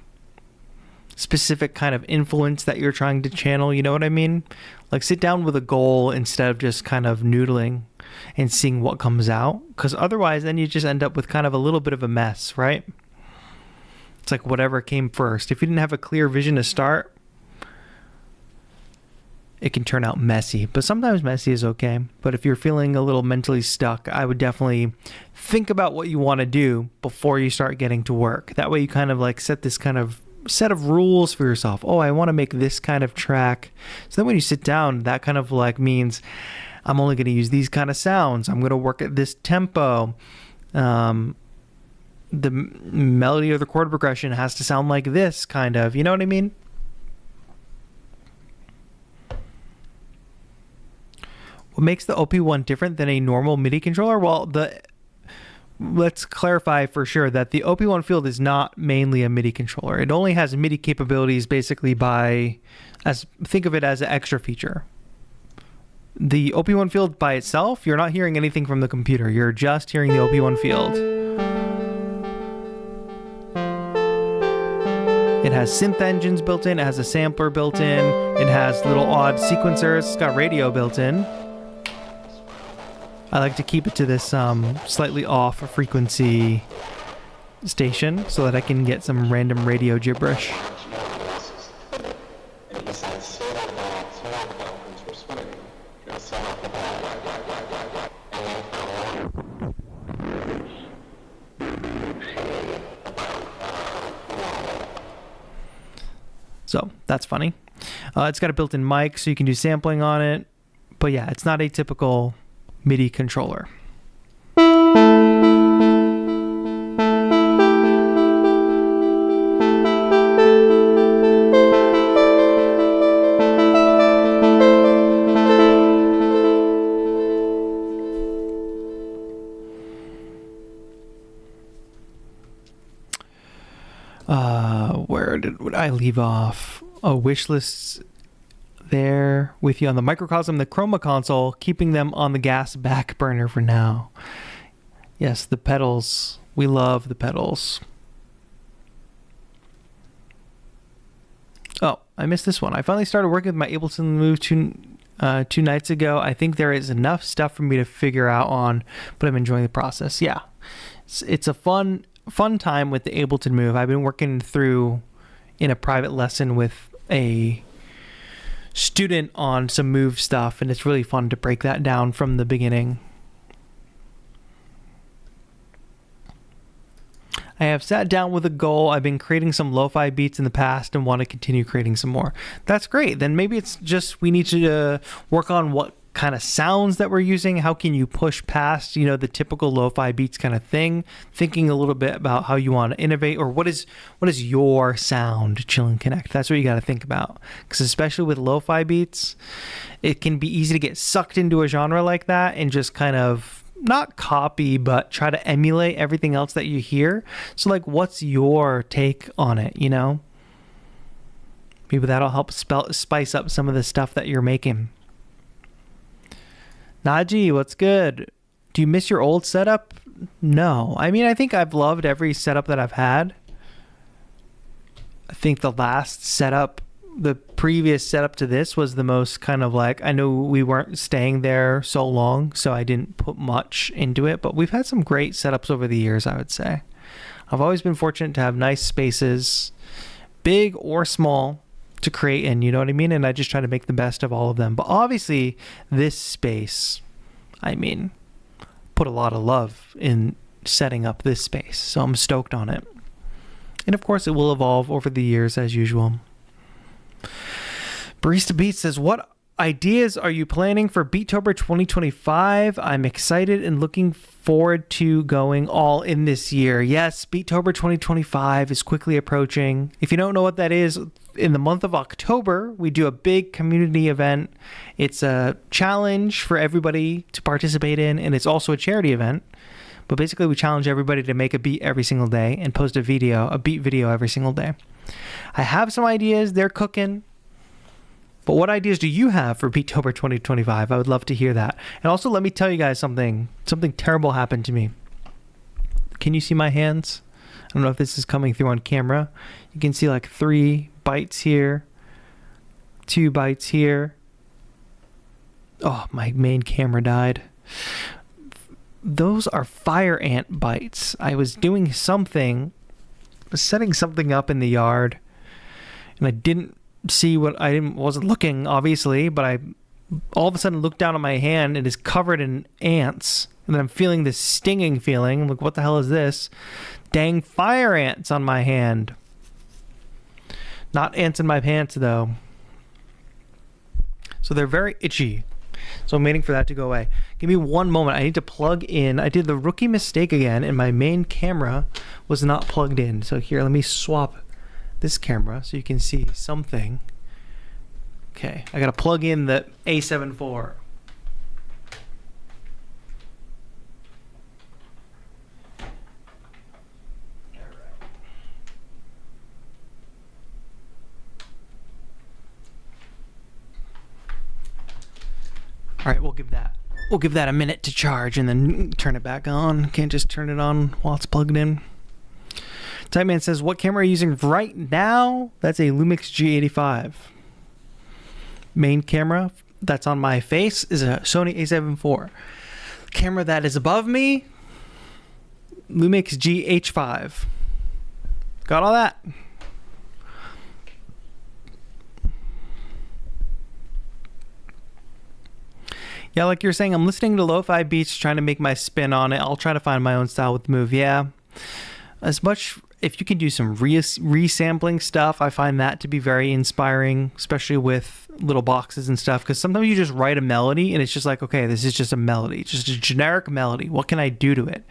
specific kind of influence that you're trying to channel. You know what I mean? Like sit down with a goal instead of just kind of noodling and seeing what comes out, because otherwise then you just end up with kind of a little bit of a mess, right? It's like whatever came first. If you didn't have a clear vision to start, it can turn out messy, but sometimes messy is okay. But if you're feeling a little mentally stuck, I would definitely think about what you want to do before you start getting to work. That way you kind of like set this kind of set of rules for yourself. Oh, I want to make this kind of track. So then when you sit down, that kind of like means I'm only going to use these kind of sounds. I'm going to work at this tempo. The melody or the chord progression has to sound like this kind of, you know what I mean? What makes the OP1 different than a normal MIDI controller? Well, let's clarify for sure that the OP1 field is not mainly a MIDI controller. It only has MIDI capabilities basically think of it as an extra feature. The OP1 field by itself, you're not hearing anything from the computer. You're just hearing the OP1 field. It has synth engines built in. It has a sampler built in. It has little odd sequencers. It's got radio built in. I like to keep it to this slightly off frequency station so that I can get some random radio gibberish. So that's funny. It's got a built-in mic so you can do sampling on it. But yeah, it's not a typical MIDI controller. Where would I leave off? Oh, wish lists there with you on the microcosm, the chroma console, keeping them on the gas back burner for now. Yes, the pedals. We love the pedals. Oh, I missed this one. I finally started working with my Ableton Move 2 nights ago. I think there is enough stuff for me to figure out on, but I'm enjoying the process. Yeah, it's a fun time with the Ableton Move. I've been working through in a private lesson with a student on some Move stuff, and it's really fun to break that down from the beginning. I have sat down with a goal. I've been creating some lo-fi beats in the past and want to continue creating some more. That's great. Then maybe it's just we need to work on what kind of sounds that we're using. How can you push past, the typical lo-fi beats kind of thing? Thinking a little bit about how you want to innovate, or what is your sound, Chill and Connect. That's what you got to think about. Because especially with lo-fi beats, it can be easy to get sucked into a genre like that and just kind of not copy, but try to emulate everything else that you hear. So like, what's your take on it, Maybe that'll help spice up some of the stuff that you're making. Naji, what's good? Do you miss your old setup? No. I mean, I think I've loved every setup that I've had. I think the last setup, the previous setup to this was the most kind of like, I know we weren't staying there so long, so I didn't put much into it, but we've had some great setups over the years, I would say. I've always been fortunate to have nice spaces, big or small, to create in, you know what I mean? And I just try to make the best of all of them. But obviously, this space, I mean, put a lot of love in setting up this space. So I'm stoked on it. And of course, it will evolve over the years as usual. Barista Beat says, what ideas are you planning for Beattober 2025? I'm excited and looking forward to going all in this year. Yes, Beattober 2025 is quickly approaching. If you don't know what that is, in the month of October, we do a big community event. It's a challenge for everybody to participate in, and it's also a charity event. But basically, we challenge everybody to make a beat every single day and post a beat video every single day. I have some ideas. They're cooking. But what ideas do you have for Beattober 2025? I would love to hear that. And also, let me tell you guys something. Something terrible happened to me. Can you see my hands? I don't know if this is coming through on camera. You can see like 3 bites here, 2 bites here. Oh, my main camera died. Those are fire ant bites. I was doing something, setting something up in the yard, and I didn't see wasn't looking, obviously, but I all of a sudden looked down at my hand. It is covered in ants, and then I'm feeling this stinging feeling. I'm like, what the hell is this? Dang fire ants on my hand. Not ants in my pants, though. So they're very itchy. So I'm waiting for that to go away. Give me one moment. I need to plug in. I did the rookie mistake again, and my main camera was not plugged in. So here, let me swap this camera so you can see something. Okay, I gotta plug in the A7 IV. All right, we'll give that a minute to charge and then turn it back on. Can't just turn it on while it's plugged in. Type Man says, what camera are you using right now? That's a Lumix G85. Main camera that's on my face is a Sony A7 IV. Camera that is above me, Lumix GH5. Got all that? Yeah, like you're saying, I'm listening to lo-fi beats, trying to make my spin on it. I'll try to find my own style with the move. Yeah. As much, if you can do some resampling stuff, I find that to be very inspiring, especially with little boxes and stuff, because sometimes you just write a melody and it's just like, okay, this is just a melody, just a generic melody. What can I do to it?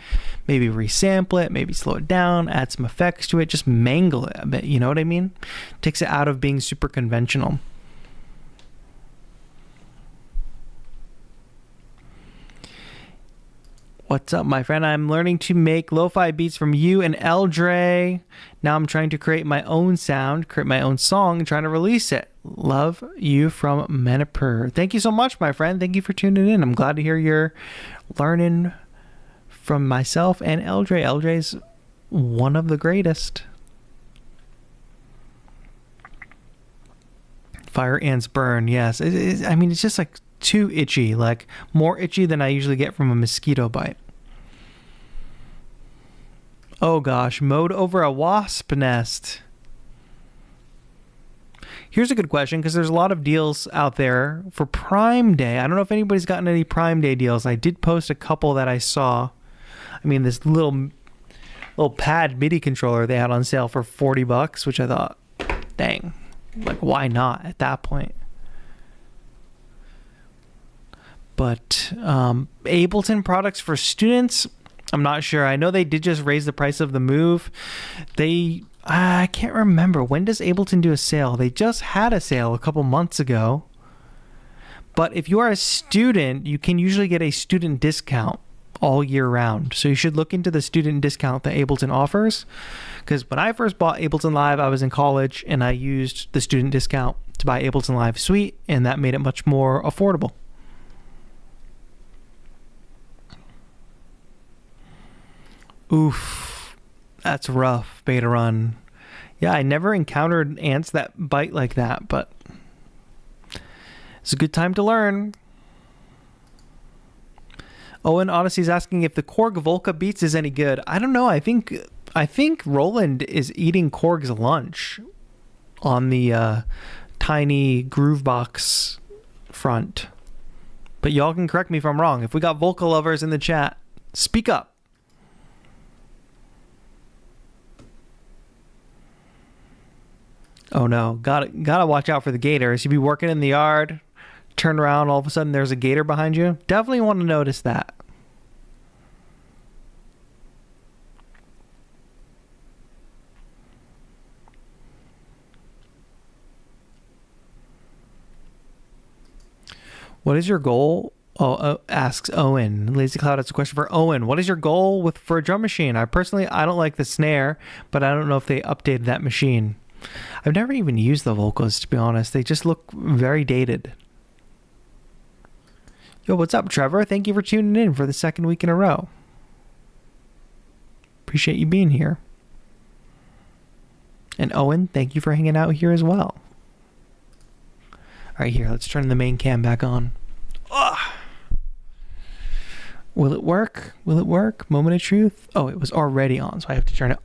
Maybe resample it, maybe slow it down, add some effects to it, just mangle it a bit, you know what I mean? Takes it out of being super conventional. What's up, my friend? I'm learning to make lo-fi beats from you and Eldre. Now I'm trying to create my own sound, create my own song, and trying to release it. Love you from Manipur. Thank you so much, my friend. Thank you for tuning in. I'm glad to hear you're learning from myself and Eldre. Eldre's one of the greatest. Fire ants burn. Yes. I mean, it's just like too itchy, like more itchy than I usually get from a mosquito bite. Oh gosh, mowed over a wasp nest. Here's a good question, because there's a lot of deals out there for Prime Day. I don't know if anybody's gotten any Prime Day deals. I did post a couple that I saw. I mean, this little pad MIDI controller they had on sale for $40, which I thought, dang, like why not at that point? But Ableton products for students, I'm not sure. I know they did just raise the price of the Move. I can't remember. When does Ableton do a sale? They just had a sale a couple months ago. But if you are a student, you can usually get a student discount all year round. So you should look into the student discount that Ableton offers. Because when I first bought Ableton Live, I was in college and I used the student discount to buy Ableton Live Suite, and that made it much more affordable. Oof, that's rough, Beta Run. Yeah, I never encountered ants that bite like that, but it's a good time to learn. Owen Odyssey's asking if the Korg Volca Beats is any good. I don't know. I think Roland is eating Korg's lunch on the tiny groove box front. But y'all can correct me if I'm wrong. If we got vocal lovers in the chat, speak up. Oh no, gotta watch out for the gators. You be working in the yard, turn around, all of a sudden there's a gator behind you. Definitely want to notice that. What is your goal? Asks Owen. Lazy Cloud has a question for Owen. What is your goal for a drum machine? I don't like the snare, but I don't know if they updated that machine. I've never even used the vocals, to be honest. They just look very dated. Yo, what's up, Trevor? Thank you for tuning in for the second week in a row. Appreciate you being here. And Owen, thank you for hanging out here as well. All right, here, let's turn the main cam back on. Ugh. Will it work? Will it work? Moment of truth. Oh, it was already on, so I have to turn it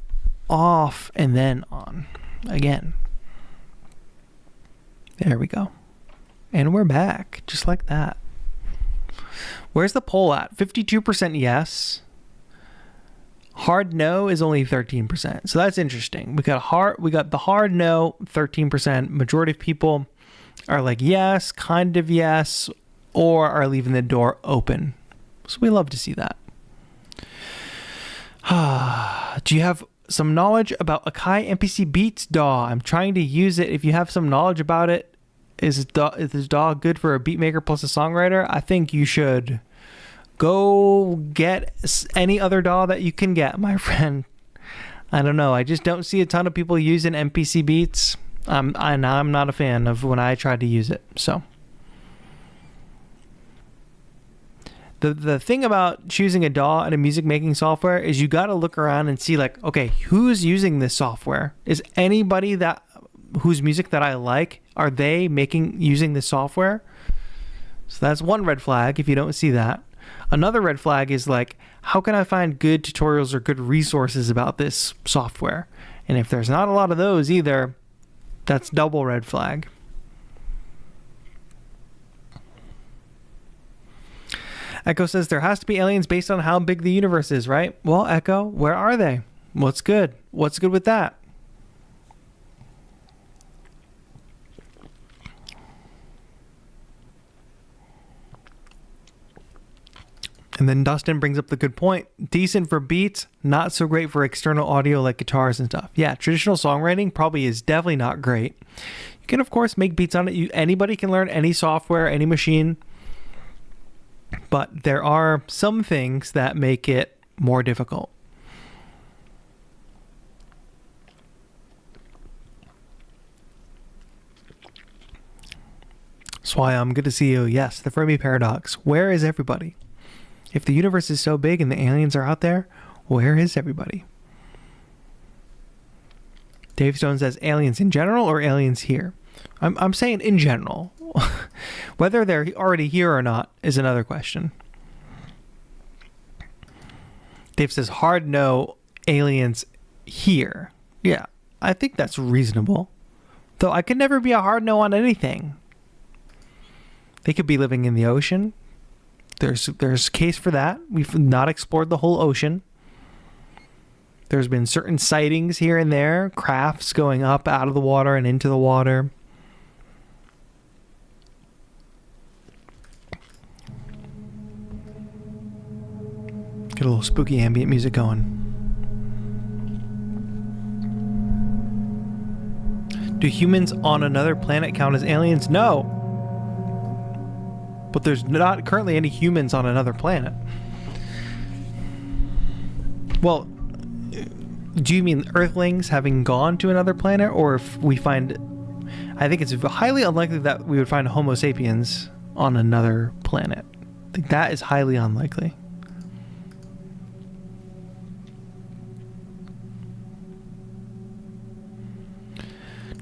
off and then on again. There we go. And we're back, just like that. Where's the poll at? 52% yes. Hard no is only 13%. So that's interesting. We got the hard no, 13%. Majority of people are like yes, kind of yes, or are leaving the door open. So we love to see that. Do you have some knowledge about Akai MPC Beats DAW? I'm trying to use it. If you have some knowledge about it, is this DAW good for a beat maker plus a songwriter? I think you should go get any other DAW that you can get, my friend. I don't know. I just don't see a ton of people using MPC Beats. I'm not a fan of when I tried to use it. So the thing about choosing a DAW and a music making software is you got to look around and see like, okay, who's using this software? Is anybody whose music that I like, are they using this software? So that's one red flag if you don't see that. Another red flag is like, how can I find good tutorials or good resources about this software? And if there's not a lot of those either, that's double red flag. Echo says there has to be aliens based on how big the universe is, right? Well, Echo, where are they? What's good? What's good with that? And then Dustin brings up the good point. Decent for beats, not so great for external audio like guitars and stuff. Yeah, traditional songwriting probably is definitely not great. You can, of course, make beats on it. Anybody can learn any software, any machine. But there are some things that make it more difficult. That's why I'm good to see you. Yes, the Fermi Paradox. Where is everybody? If the universe is so big and the aliens are out there, where is everybody? Dave Stone says aliens in general or aliens here? I'm saying in general. Whether they're already here or not is another question. Dave says hard no, aliens here. Yeah, I think that's reasonable. Though I could never be a hard no on anything. They could be living in the ocean. There's case for that. We've not explored the whole ocean. There's been certain sightings here and there, crafts going up out of the water and into the water. Get a little spooky ambient music going. Do humans on another planet count as aliens? No. But there's not currently any humans on another planet. Well, do you mean Earthlings having gone to another planet? Or if we find... I think it's highly unlikely that we would find Homo sapiens on another planet. I think that is highly unlikely.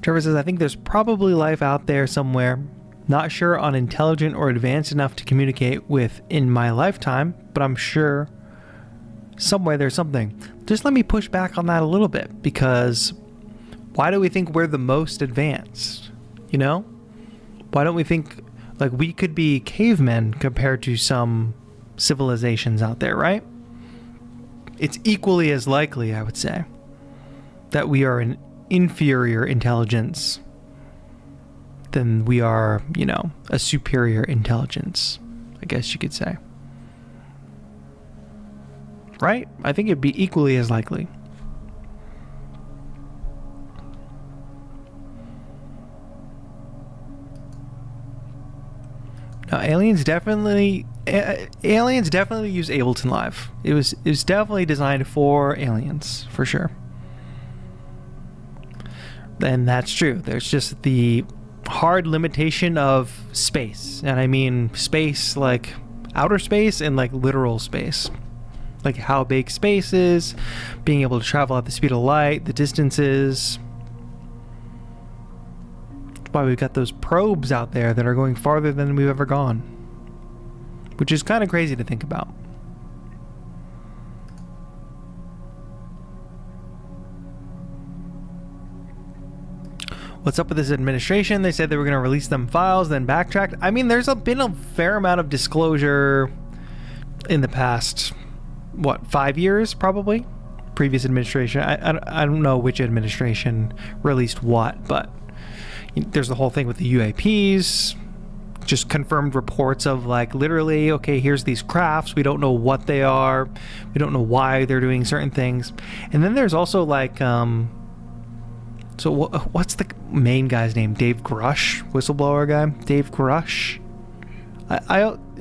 Trevor says, I think there's probably life out there somewhere. Not sure on intelligent or advanced enough to communicate with in my lifetime, but I'm sure somewhere there's something. Just let me push back on that a little bit, because why do we think we're the most advanced? You know? Why don't we think like we could be cavemen compared to some civilizations out there, right? It's equally as likely, I would say, that we are an inferior intelligence than we are, you know, a superior intelligence, I guess you could say. Right? I think it'd be equally as likely. Now, aliens definitely use Ableton Live. It was definitely designed for aliens, for sure. And that's true. There's just the hard limitation of space, and I mean space like outer space and like literal space, like how big space is, being able to travel at the speed of light, the distances. That's why we've got those probes out there that are going farther than we've ever gone, which is kind of crazy to think about. What's up with this administration? They said they were going to release them files, then backtracked. I mean, there's been a fair amount of disclosure in the past, 5 years probably? Previous administration. I don't know which administration released what, but there's the whole thing with the UAPs. Just confirmed reports of like literally, okay, here's these crafts. We don't know what they are. We don't know why they're doing certain things. And then there's also like... So what's the main guy's name? Dave Grush, whistleblower guy. Dave Grush.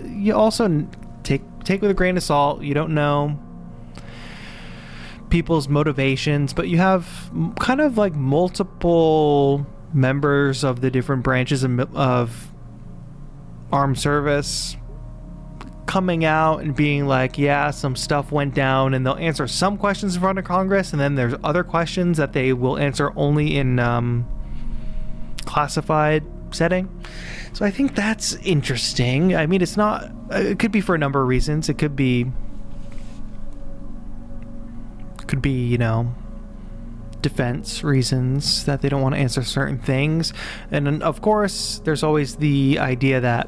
You also take with a grain of salt. You don't know people's motivations, but you have kind of like multiple members of the different branches of armed service coming out and being like, yeah, some stuff went down, and they'll answer some questions in front of Congress, and then there's other questions that they will answer only in classified setting. So I think that's interesting. I mean, it could be for a number of reasons. It could be, you know, defense reasons that they don't want to answer certain things. And then, of course, there's always the idea that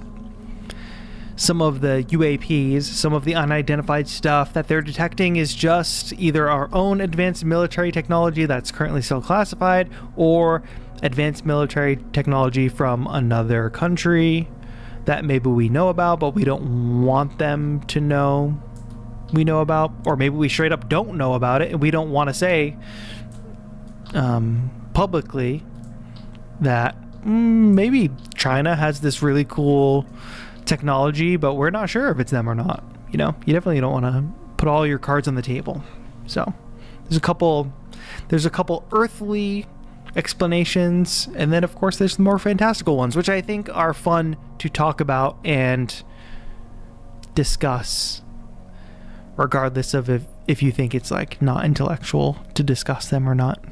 some of the UAPs, some of the unidentified stuff that they're detecting is just either our own advanced military technology that's currently still classified, or advanced military technology from another country that maybe we know about, but we don't want them to know we know about, or maybe we straight up don't know about it and we don't want to say publicly that maybe China has this really cool technology, but we're not sure if it's them or not. You know, you definitely don't want to put all your cards on the table. So there's a couple earthly explanations, and then of course there's the more fantastical ones, which I think are fun to talk about and discuss, regardless of if you think it's like not intellectual to discuss them or not.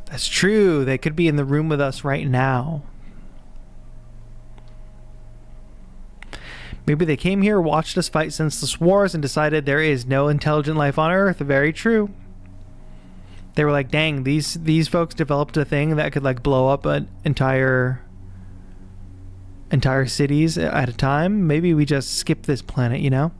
That's true. They could be in the room with us right now. Maybe they came here, watched us fight senseless wars, and decided there is no intelligent life on Earth. Very true. They were like, dang, these folks developed a thing that could like blow up an entire cities at a time. Maybe we just skip this planet, you know?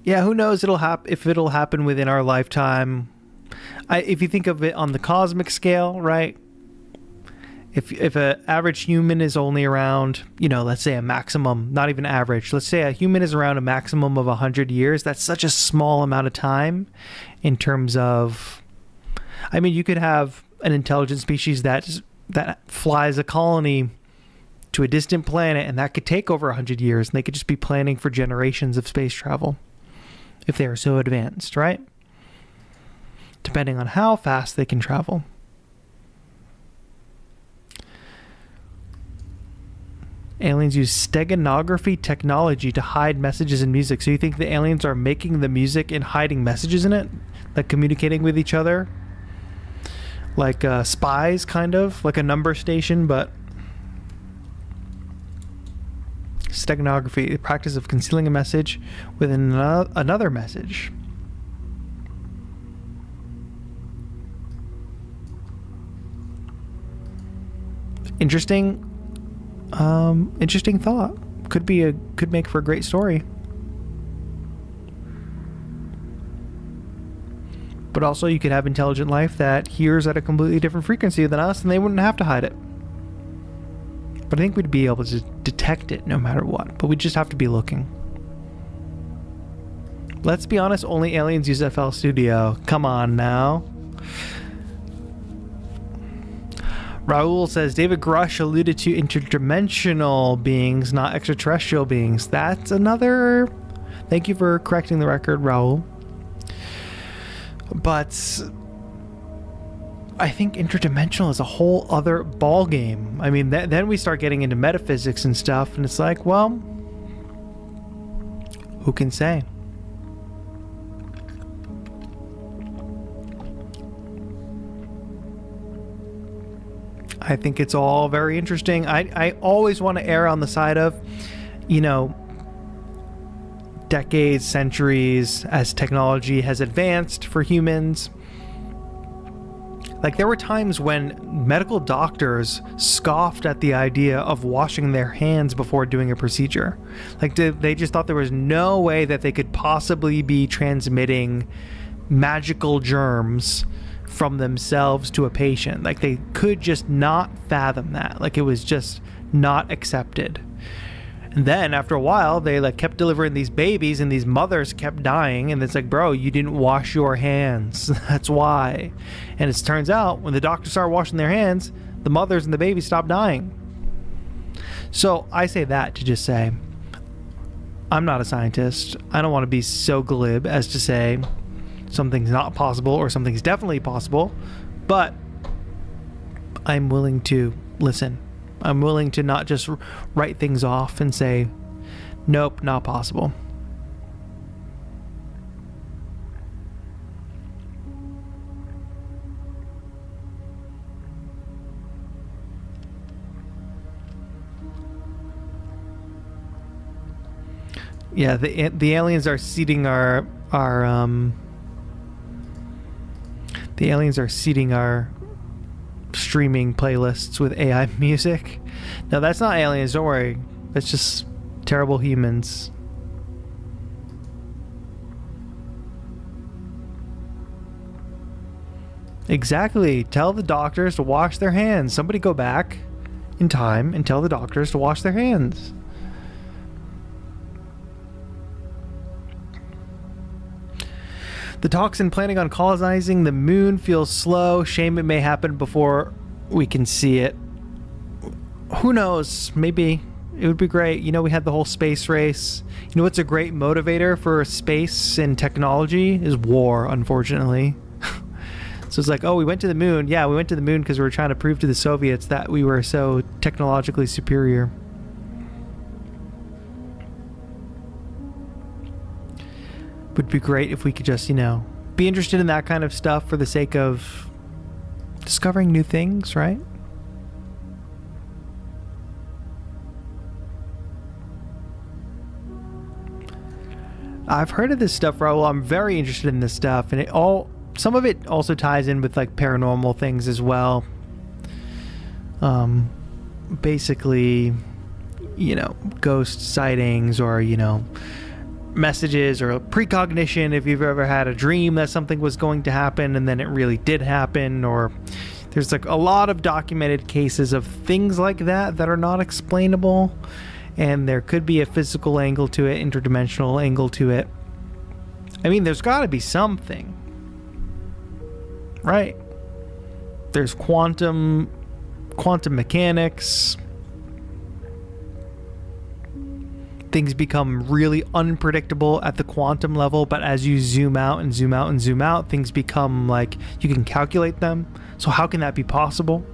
Yeah, who knows if it'll happen within our lifetime. If you think of it on the cosmic scale, right? If an average human is only around, you know, let's say a maximum, not even average, let's say a human is around a maximum of 100 years, that's such a small amount of time in terms of, I mean, you could have an intelligent species that flies a colony to a distant planet, and that could take over 100 years, and they could just be planning for generations of space travel. If they are so advanced, right? Depending on how fast they can travel. Aliens use steganography technology to hide messages in music. So you think the aliens are making the music and hiding messages in it? Like communicating with each other? Like spies, kind of? Like a number station, but steganography, the practice of concealing a message within another message. Interesting thought. Could make for a great story. But also you could have intelligent life that hears at a completely different frequency than us, and they wouldn't have to hide it. But I think we'd be able to detect it no matter what, but we just have to be looking. Let's be honest, only aliens use FL Studio. Come on now. Raul says, David Grush alluded to interdimensional beings, not extraterrestrial beings. That's another... Thank you for correcting the record, Raul. But I think interdimensional is a whole other ball game. I mean, then we start getting into metaphysics and stuff, and it's like, well, who can say? I think it's all very interesting. I always want to err on the side of, you know, decades, centuries, as technology has advanced for humans. Like, there were times when medical doctors scoffed at the idea of washing their hands before doing a procedure. Like, they just thought there was no way that they could possibly be transmitting magical germs from themselves to a patient. Like, they could just not fathom that. Like, it was just not accepted. And then after a while, they like kept delivering these babies, and these mothers kept dying, and it's like, bro, you didn't wash your hands. That's why. And it turns out when the doctors started washing their hands, the mothers and the babies stopped dying. So I say that to just say, I'm not a scientist. I don't want to be so glib as to say something's not possible or something's definitely possible, but I'm willing to listen. I'm willing to not just write things off and say, nope, not possible. Yeah, the aliens are seeding our streaming playlists with AI music. No, that's not aliens, don't worry. That's just terrible humans. Exactly. Tell the doctors to wash their hands. Somebody go back in time and tell the doctors to wash their hands. The toxin planning on colonizing the moon feels slow. Shame it may happen before we can see it. Who knows? Maybe it would be great. You know, we had the whole space race. You know what's a great motivator for space and technology is war, unfortunately. So it's like, oh, we went to the moon. Yeah, we went to the moon because we were trying to prove to the Soviets that we were so technologically superior. Would be great if we could just, you know, be interested in that kind of stuff for the sake of discovering new things, right? I've heard of this stuff, Raul. I'm very interested in this stuff, and some of it also ties in with like paranormal things as well. Basically, you know, ghost sightings, or, you know, messages, or precognition if you've ever had a dream that something was going to happen and then it really did happen. Or there's like a lot of documented cases of things like that that are not explainable, and there could be a physical angle to it, interdimensional angle to it. I mean, there's got to be something, right? There's quantum mechanics. Things become really unpredictable at the quantum level, but as you zoom out and zoom out and zoom out, things become like you can calculate them. So how can that be possible?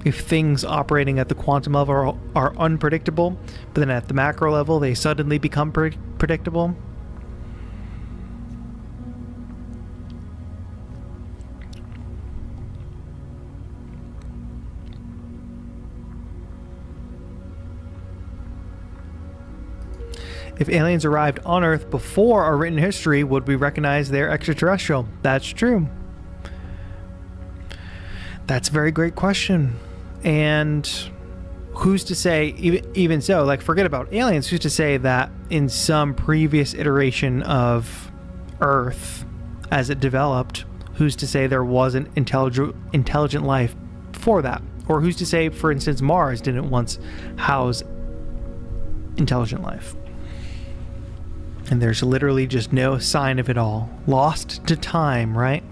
If things operating at the quantum level are unpredictable, but then at the macro level they suddenly become predictable. If aliens arrived on Earth before our written history, would we recognize they're extraterrestrial? That's true. That's a very great question. And who's to say, even so, like, forget about aliens, who's to say that in some previous iteration of Earth, as it developed, who's to say there wasn't intelligent life for that? Or who's to say, for instance, Mars didn't once house intelligent life? And there's literally just no sign of it all. Lost to time, right?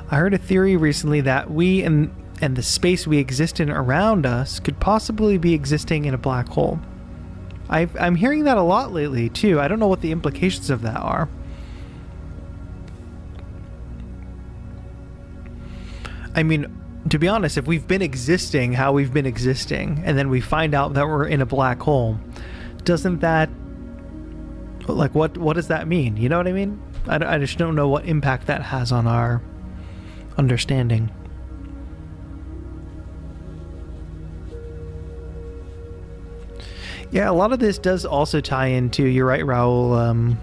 I heard a theory recently that we and the space we exist in around us could possibly be existing in a black hole. I'm hearing that a lot lately too. I don't know what the implications of that are. I mean, to be honest, if we've been existing how we've been existing, and then we find out that we're in a black hole, doesn't that, like, what does that mean? You know what I mean? I just don't know what impact that has on our understanding. Yeah, a lot of this does also tie into, you're right, Raul,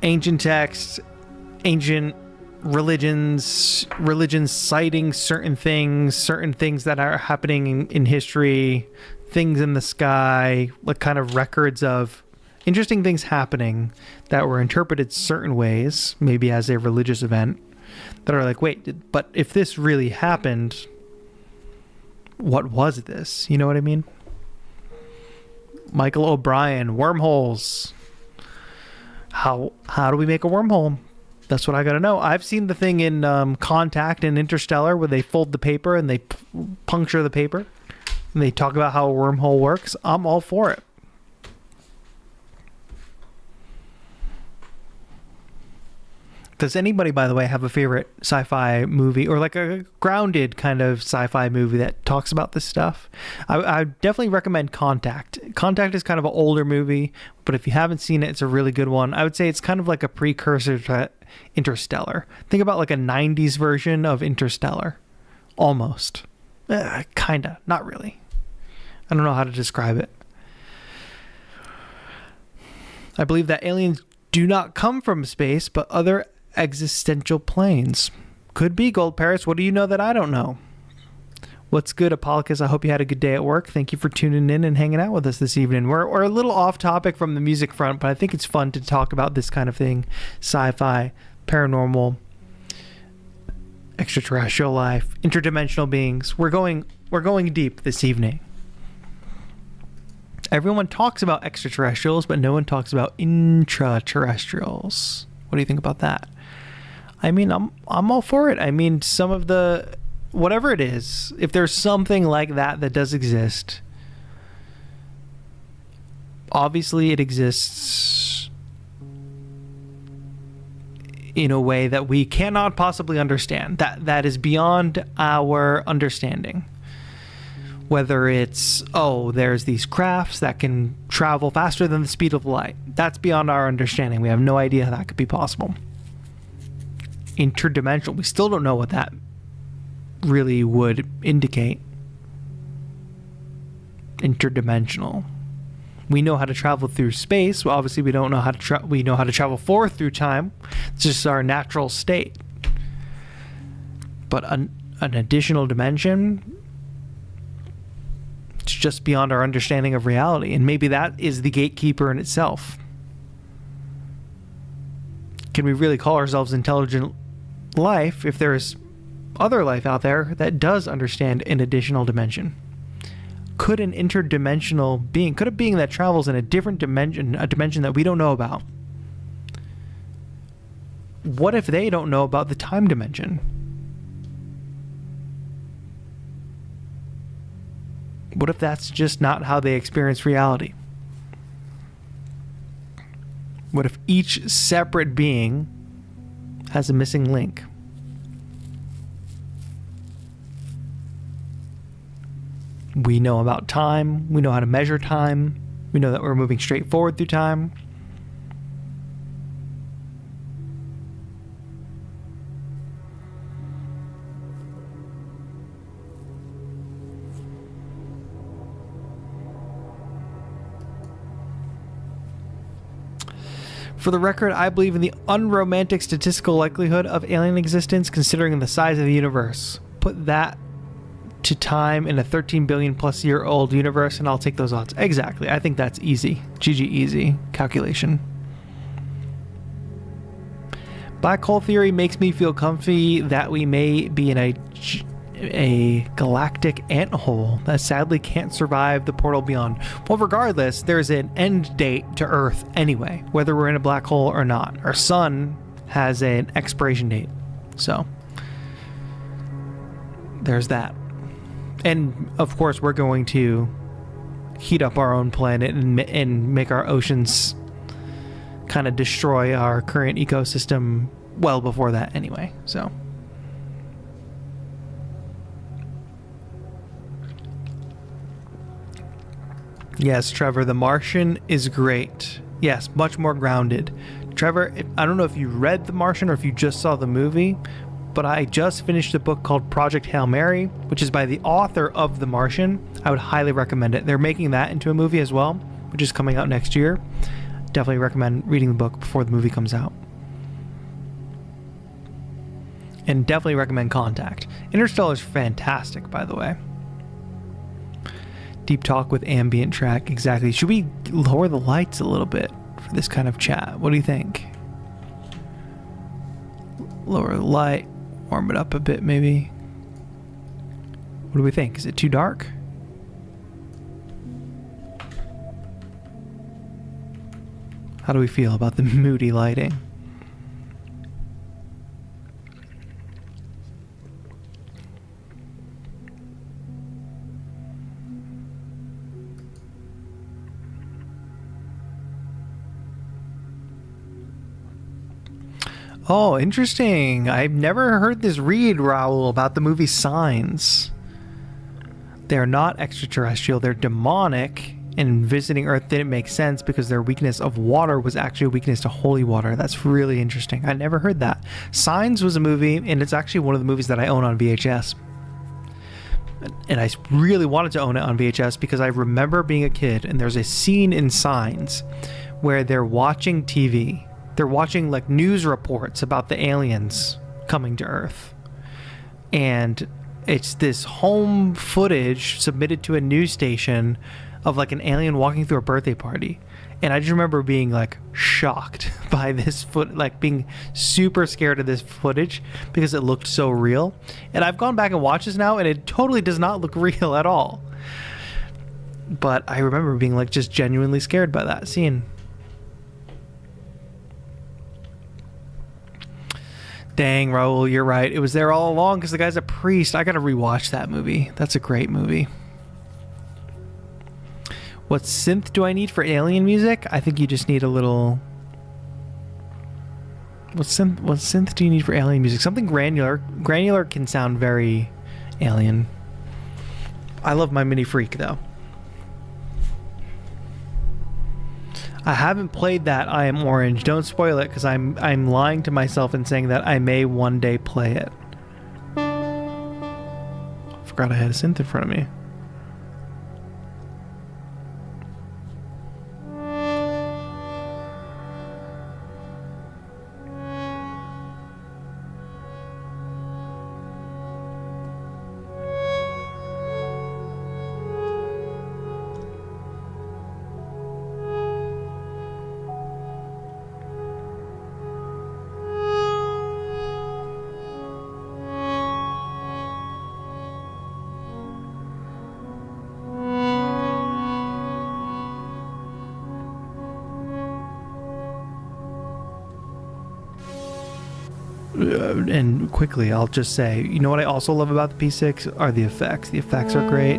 ancient texts, ancient religions citing certain things that are happening in history, things in the sky, like kind of records of interesting things happening that were interpreted certain ways, maybe as a religious event, that are like, wait, but if this really happened, what was this? You know what I mean? Michael O'Brien, wormholes. How do we make a wormhole? That's what I gotta know. I've seen the thing in Contact and Interstellar where they fold the paper and they puncture the paper and they talk about how a wormhole works. I'm all for it. Does anybody, by the way, have a favorite sci-fi movie or like a grounded kind of sci-fi movie that talks about this stuff? I definitely recommend Contact. Contact is kind of an older movie, but if you haven't seen it, it's a really good one. I would say it's kind of like a precursor to Interstellar. Think about like a 90s version of Interstellar. Almost. Kinda. Not really. I don't know how to describe it. I believe that aliens do not come from space, but other existential planes. Could be, Gold Paris. What do you know that I don't know? What's good, Apollicus? I hope you had a good day at work. Thank you for tuning in and hanging out with us this evening. We're a little off topic from the music front, but I think it's fun to talk about this kind of thing. Sci-fi, paranormal, extraterrestrial life, interdimensional beings. We're going deep this evening. Everyone talks about extraterrestrials, but no one talks about intraterrestrials. What do you think about that? I mean, I'm all for it. I mean, some of the, whatever it is, if there's something like that does exist, obviously it exists in a way that we cannot possibly understand. That is beyond our understanding. Whether it's, there's these crafts that can travel faster than the speed of light. That's beyond our understanding. We have no idea how that could be possible. Interdimensional. We still don't know what that really would indicate. Interdimensional. We know how to travel through space. Well, obviously, we don't know how to we know how to travel forward through time. It's just our natural state. But an additional dimension, it's just beyond our understanding of reality. And maybe that is the gatekeeper in itself. Can we really call ourselves intelligent life if there's other life out there that does understand an additional dimension? Could an interdimensional being, could a being that travels in a different dimension, a dimension that we don't know about, what if they don't know about the time dimension? What if that's just not how they experience reality? What if each separate being has a missing link? We know about time. We know how to measure time. We know that we're moving straight forward through time. For the record, I believe in the unromantic statistical likelihood of alien existence considering the size of the universe. Put that to time in a 13 billion plus year old universe and I'll take those odds. Exactly. I think that's easy. GG easy calculation. Black hole theory makes me feel comfy that we may be in a galactic anthole that sadly can't survive the portal beyond. Well, regardless, there's an end date to Earth anyway, whether we're in a black hole or not. Our sun has an expiration date. So there's that. And of course, we're going to heat up our own planet and make our oceans kind of destroy our current ecosystem well before that anyway. So yes, Trevor, The Martian is great. Yes, much more grounded. Trevor, I don't know if you read The Martian or if you just saw the movie, but I just finished a book called Project Hail Mary, which is by the author of The Martian. I would highly recommend it. They're making that into a movie as well, which is coming out next year. Definitely recommend reading the book before the movie comes out. And definitely recommend Contact. Interstellar is fantastic, by the way. Deep talk with ambient track, exactly. Should we lower the lights a little bit for this kind of chat? What do you think? Lower the light, warm it up a bit maybe. What do we think? Is it too dark? How do we feel about the moody lighting? Oh, interesting. I've never heard this read, Raul, about the movie Signs. They're not extraterrestrial, they're demonic, and visiting Earth didn't make sense because their weakness of water was actually a weakness to holy water. That's really interesting. I never heard that. Signs was a movie, and it's actually one of the movies that I own on VHS. And I really wanted to own it on VHS because I remember being a kid, and there's a scene in Signs where they're watching TV. They're watching like news reports about the aliens coming to Earth. And it's this home footage submitted to a news station of like an alien walking through a birthday party. And I just remember being like shocked by this like being super scared of this footage because it looked so real. And I've gone back and watched this now and it totally does not look real at all. But I remember being like just genuinely scared by that scene. Dang, Raul, you're right. It was there all along because the guy's a priest. I gotta rewatch that movie. That's a great movie. What synth do I need for alien music? I think you just need a little... What synth do you need for alien music? Something granular. Granular can sound very alien. I love my Mini Freak, though. I haven't played that I Am Orange. Don't spoil it, because I'm lying to myself and saying that I may one day play it. Forgot I had a synth in front of me. And quickly, I'll just say, you know what I also love about the P6 are the effects. The effects are great.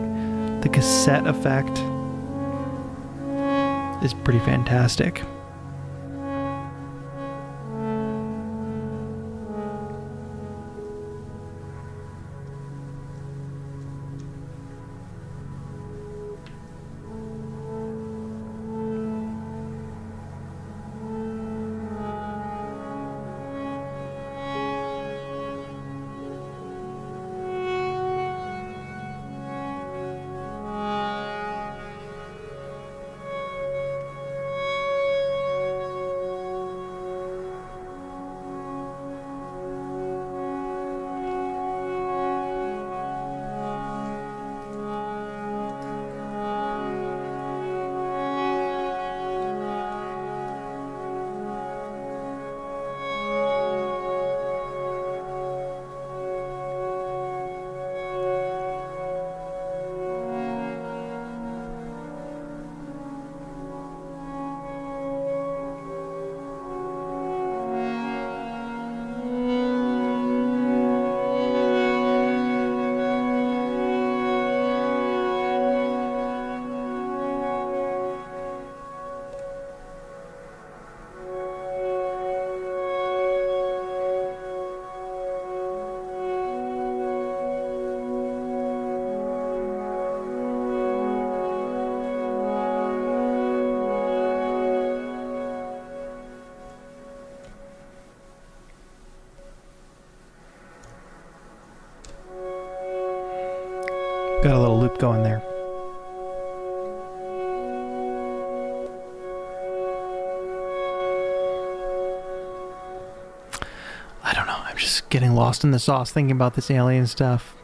The cassette effect is pretty fantastic. Got a little loop going there. I don't know. I'm just getting lost in the sauce thinking about this alien stuff.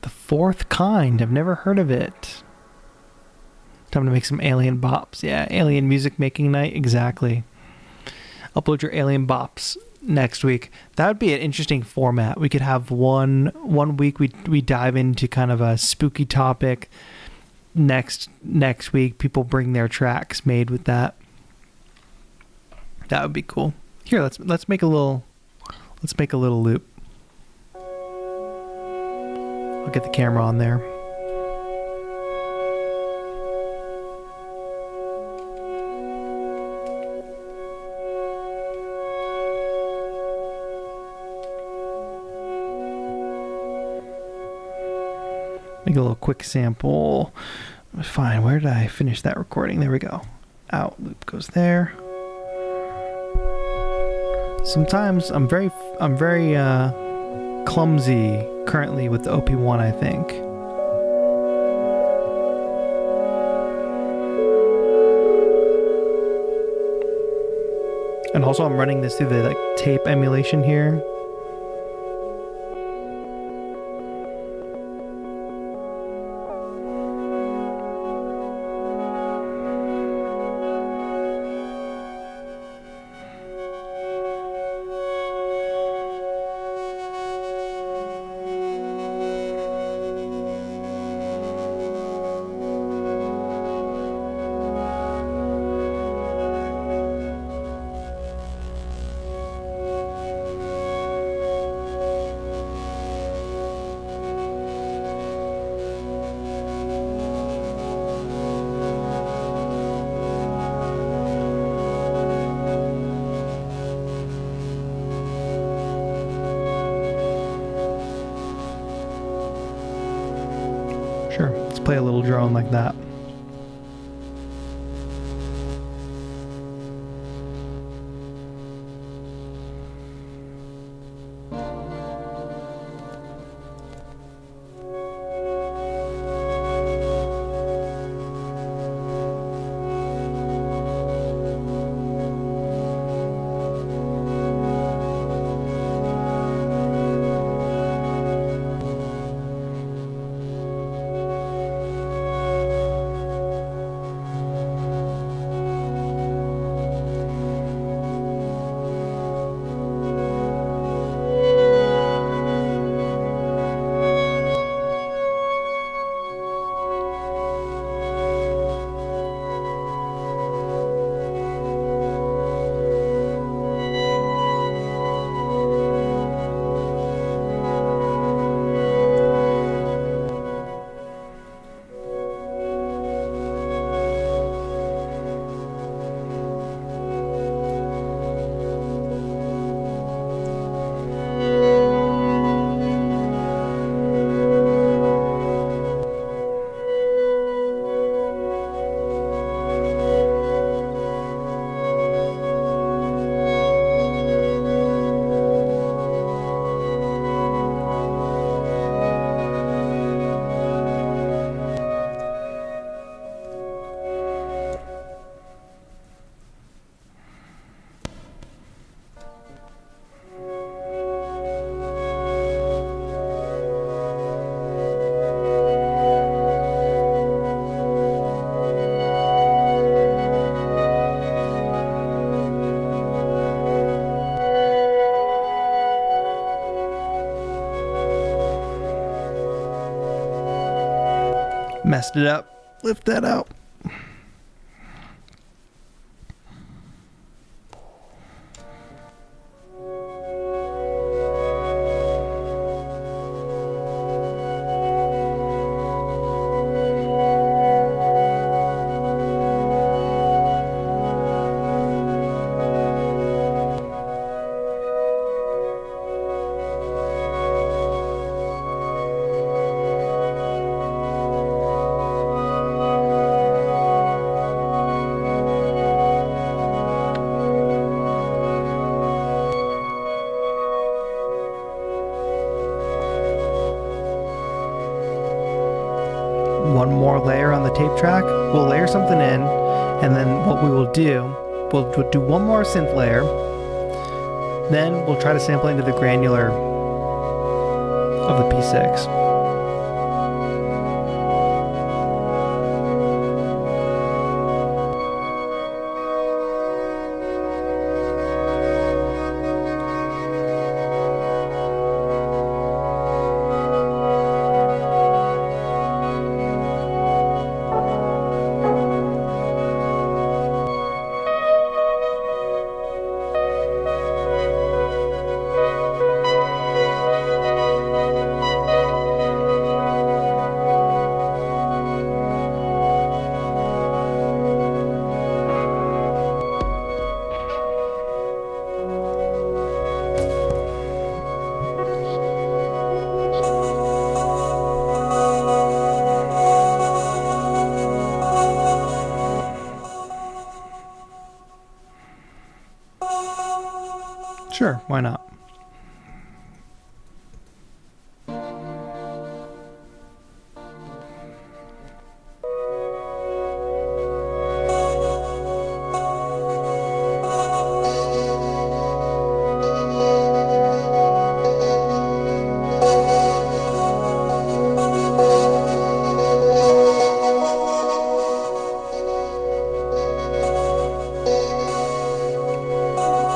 The Fourth Kind. I've never heard of it. Time to make some alien bops. Yeah, alien music making night. Exactly. Upload your alien bops next week. That would be an interesting format. We could have one week we dive into kind of a spooky topic. Next week people bring their tracks made with that. That would be cool. Here, let's make a little loop. I'll get the camera on there. Make a little quick sample. Fine. Where did I finish that recording? There we go. Out. Loop goes there. Sometimes I'm very clumsy currently with the OP1, I think. And also I'm running this through the tape emulation here. Sure, let's play a little drone like that. Messed it up. Lift that out. one more layer on the tape track. We'll layer something in, and then what we will do, we'll do one more synth layer, then we'll try to sample into the granular of the P6. Sure, why not?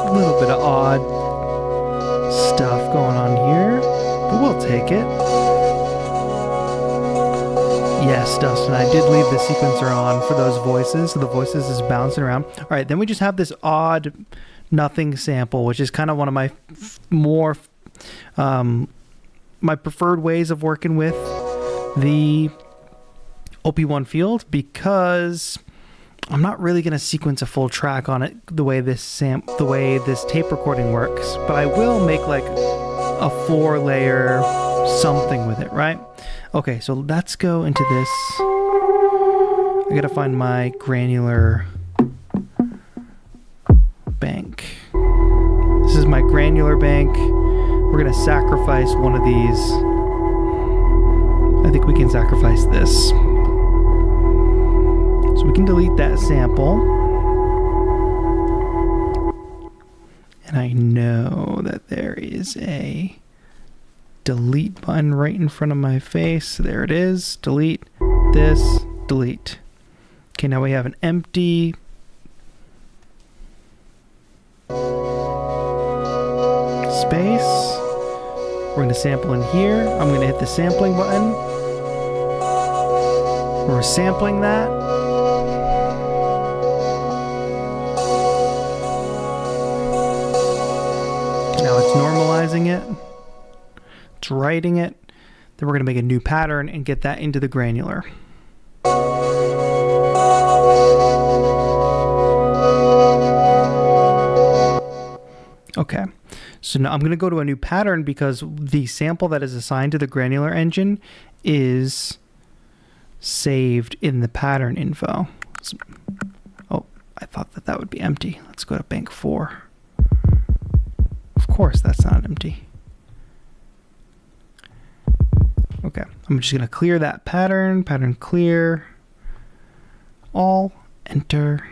A little bit of odd stuff going on here, but we'll take it. Yes, Dustin, I did leave the sequencer on for those voices, so the voices is bouncing around. All right, then we just have this odd nothing sample, which is kind of one of my more my preferred ways of working with the OP1 field, because I'm not really going to sequence a full track on it the way this tape recording works, but I will make like a 4-layer something with it, right? Okay, so let's go into this. I got to find my granular bank. This is my granular bank. We're going to sacrifice one of these. I think we can sacrifice this. So we can delete that sample. And I know that there is a delete button right in front of my face. There it is. Delete this, delete. Okay, now we have an empty space. We're going to sample in here. I'm going to hit the sampling button. We're sampling that. Now it's normalizing it. It's writing it. Then we're going to make a new pattern and get that into the granular. Okay, so now I'm going to go to a new pattern because the sample that is assigned to the granular engine is saved in the pattern info. Oh, I thought that would be empty. Let's go to bank 4. Of course, that's not empty. Okay, I'm just going to clear that pattern. Pattern clear. All. Enter.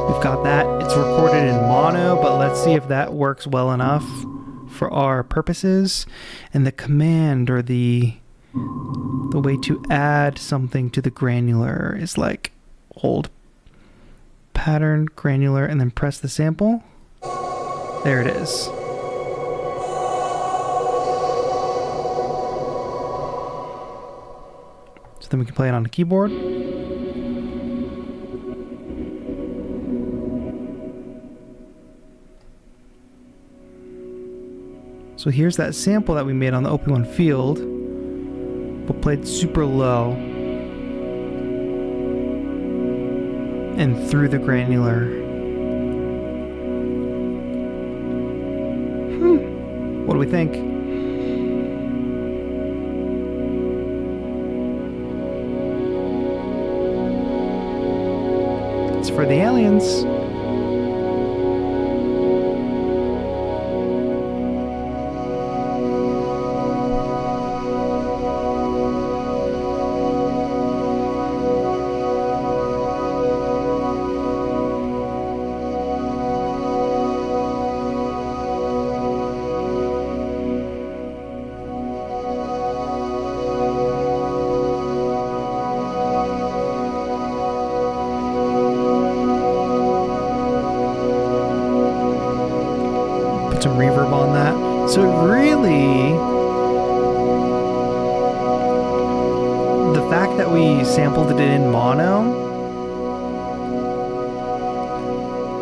We've got that. It's recorded in mono, but let's see if that works well enough for our purposes. And the command, or the way to add something to the granular, is like hold pattern, granular, and then press the sample. There it is. So then we can play it on the keyboard. So here's that sample that we made on the OP1 field, but played super low and through the granular. What do we think? It's for the aliens. some reverb on that. So it really, the fact that we sampled it in mono,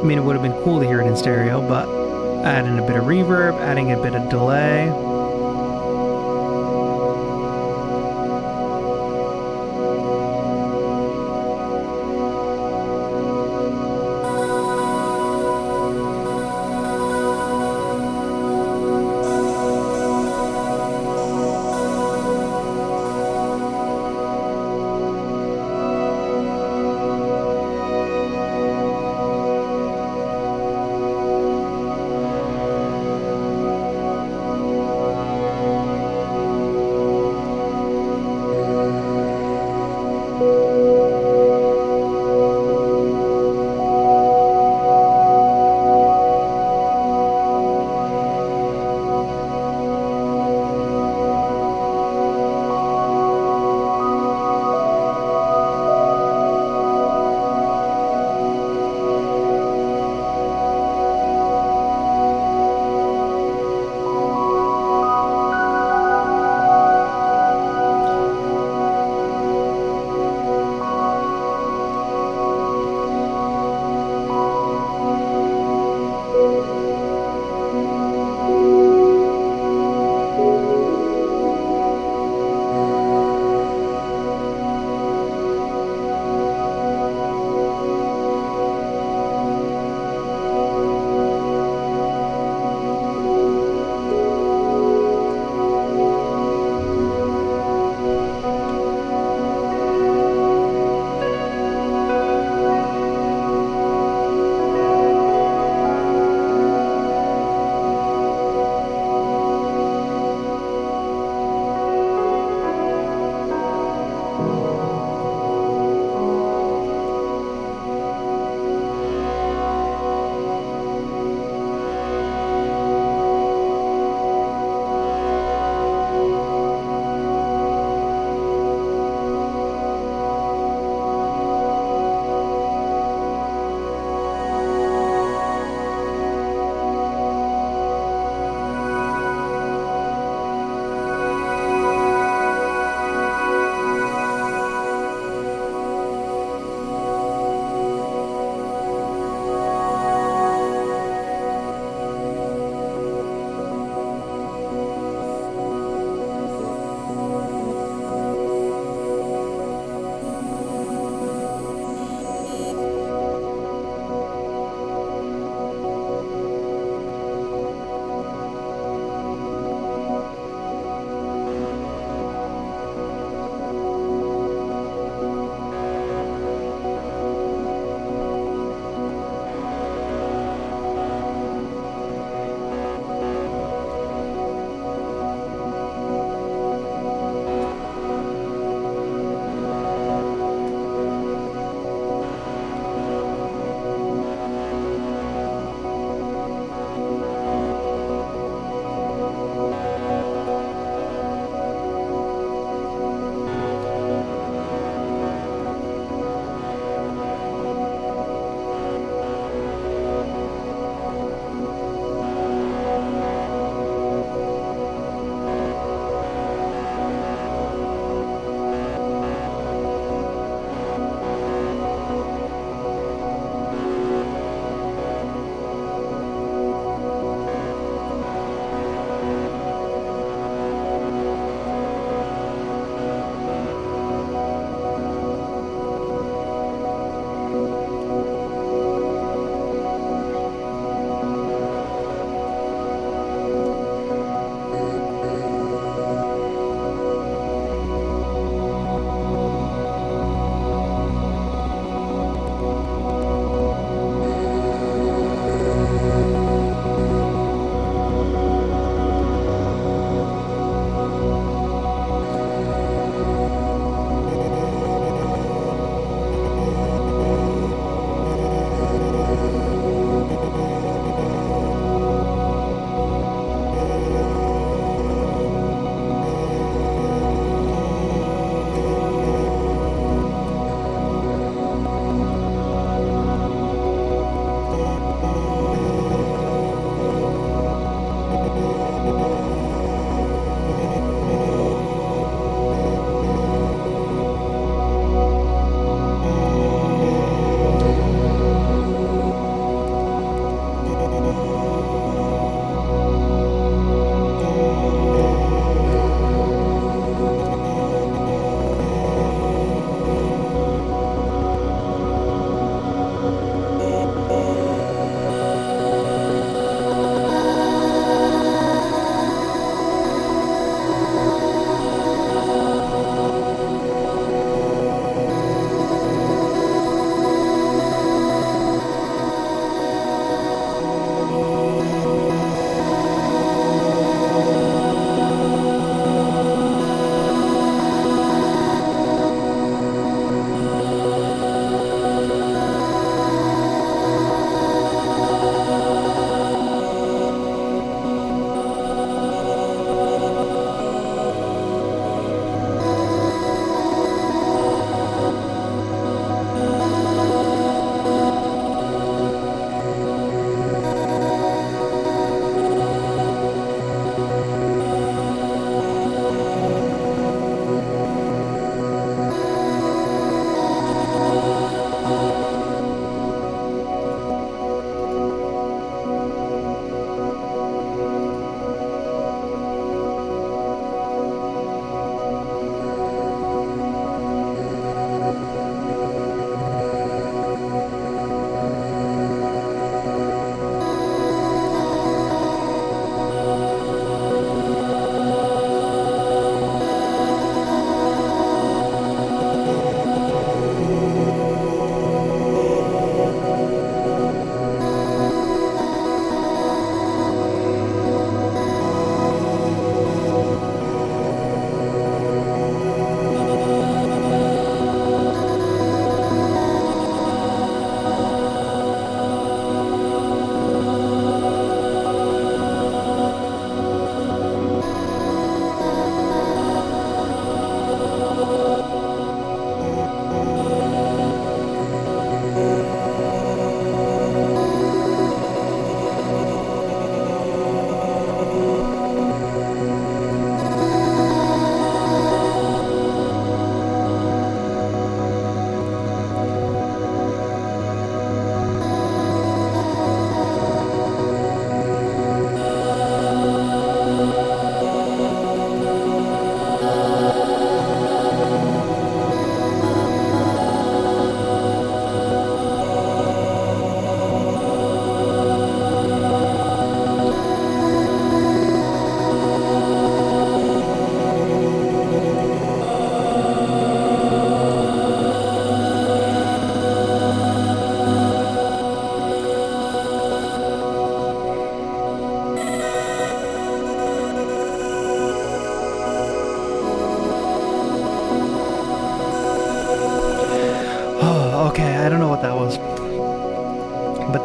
I mean, it would have been cool to hear it in stereo, but adding a bit of reverb, adding a bit of delay.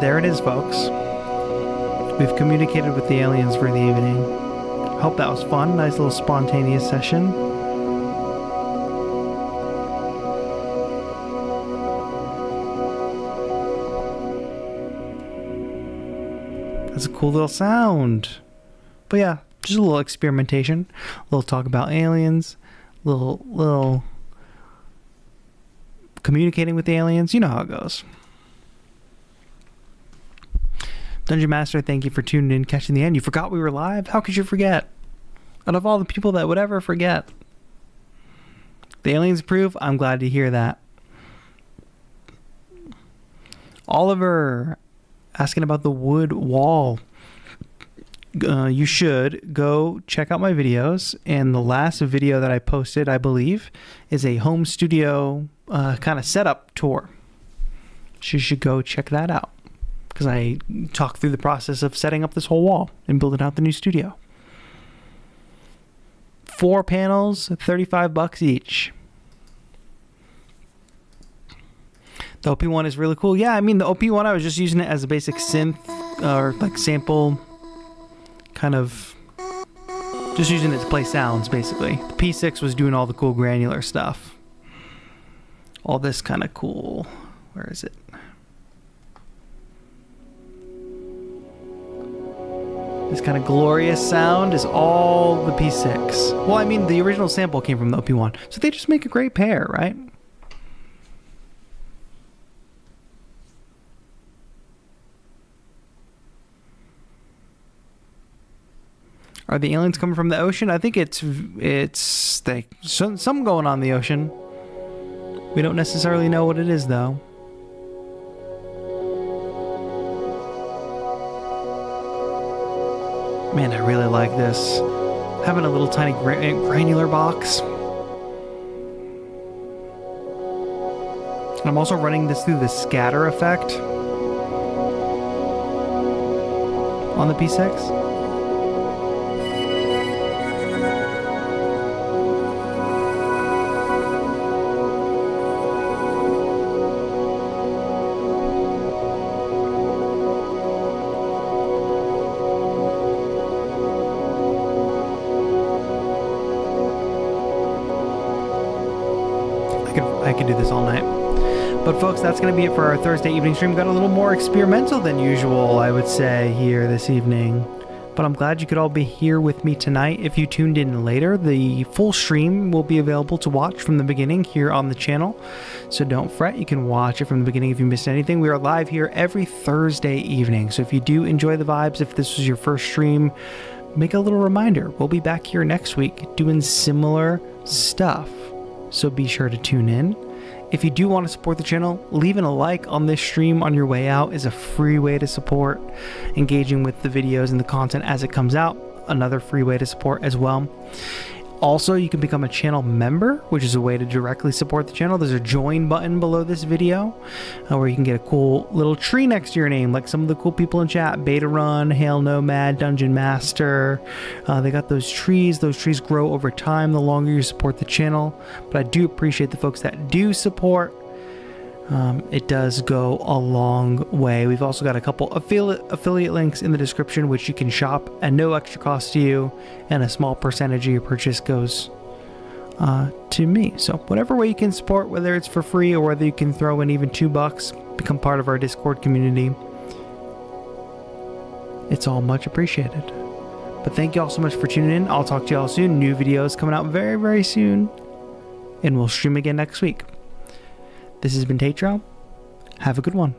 there it is, folks. We've communicated with the aliens for the evening. Hope that was fun. Nice little spontaneous session. That's a cool little sound. But yeah, just a little experimentation. A little talk about aliens. Little communicating with the aliens. You know how it goes. Dungeon Master, thank you for tuning in, catching the end. You forgot we were live? How could you forget? Out of all the people that would ever forget. The aliens approve? I'm glad to hear that. Oliver, asking about the wood wall. You should go check out my videos. And the last video that I posted, I believe, is a home studio kind of setup tour. So you should go check that out. Because I talk through the process of setting up this whole wall and building out the new studio. 4 panels, $35 each. The OP1 is really cool. Yeah, I mean, the OP1, I was just using it as a basic synth or like sample, kind of just using it to play sounds, basically. The P6 was doing all the cool granular stuff. All this kind of cool, where is it? This kind of glorious sound is all the P6. Well, I mean, the original sample came from the OP1. So they just make a great pair, right? Are the aliens coming from the ocean? I think it's some going on in the ocean. We don't necessarily know what it is, though. Man, I really like this. Having a little tiny granular box. And I'm also running this through the scatter effect on the P6. I could do this all night. But folks, that's going to be it for our Thursday evening stream. Got a little more experimental than usual, I would say, here this evening. But I'm glad you could all be here with me tonight. If you tuned in later, the full stream will be available to watch from the beginning here on the channel. So don't fret, you can watch it from the beginning if you missed anything. We are live here every Thursday evening. So if you do enjoy the vibes, if this was your first stream, make a little reminder. We'll be back here next week doing similar stuff. So be sure to tune in. If you do want to support the channel, leaving a like on this stream on your way out is a free way to support. Engaging with the videos and the content as it comes out, another free way to support as well. Also, you can become a channel member, which is a way to directly support the channel. There's a join button below this video where you can get a cool little tree next to your name, like some of the cool people in chat. Beta Run, Hail Nomad, Dungeon Master. They got those trees. Those trees grow over time the longer you support the channel. But I do appreciate the folks that do support. It does go a long way. We've also got a couple affiliate links in the description, which you can shop at no extra cost to you, and a small percentage of your purchase goes to me. So whatever way you can support, whether it's for free or whether you can throw in even $2, become part of our Discord community, it's all much appreciated. But thank you all so much for tuning in. I'll talk to you all soon. New videos coming out very, very soon, and we'll stream again next week. This has been TAETRO. Have a good one.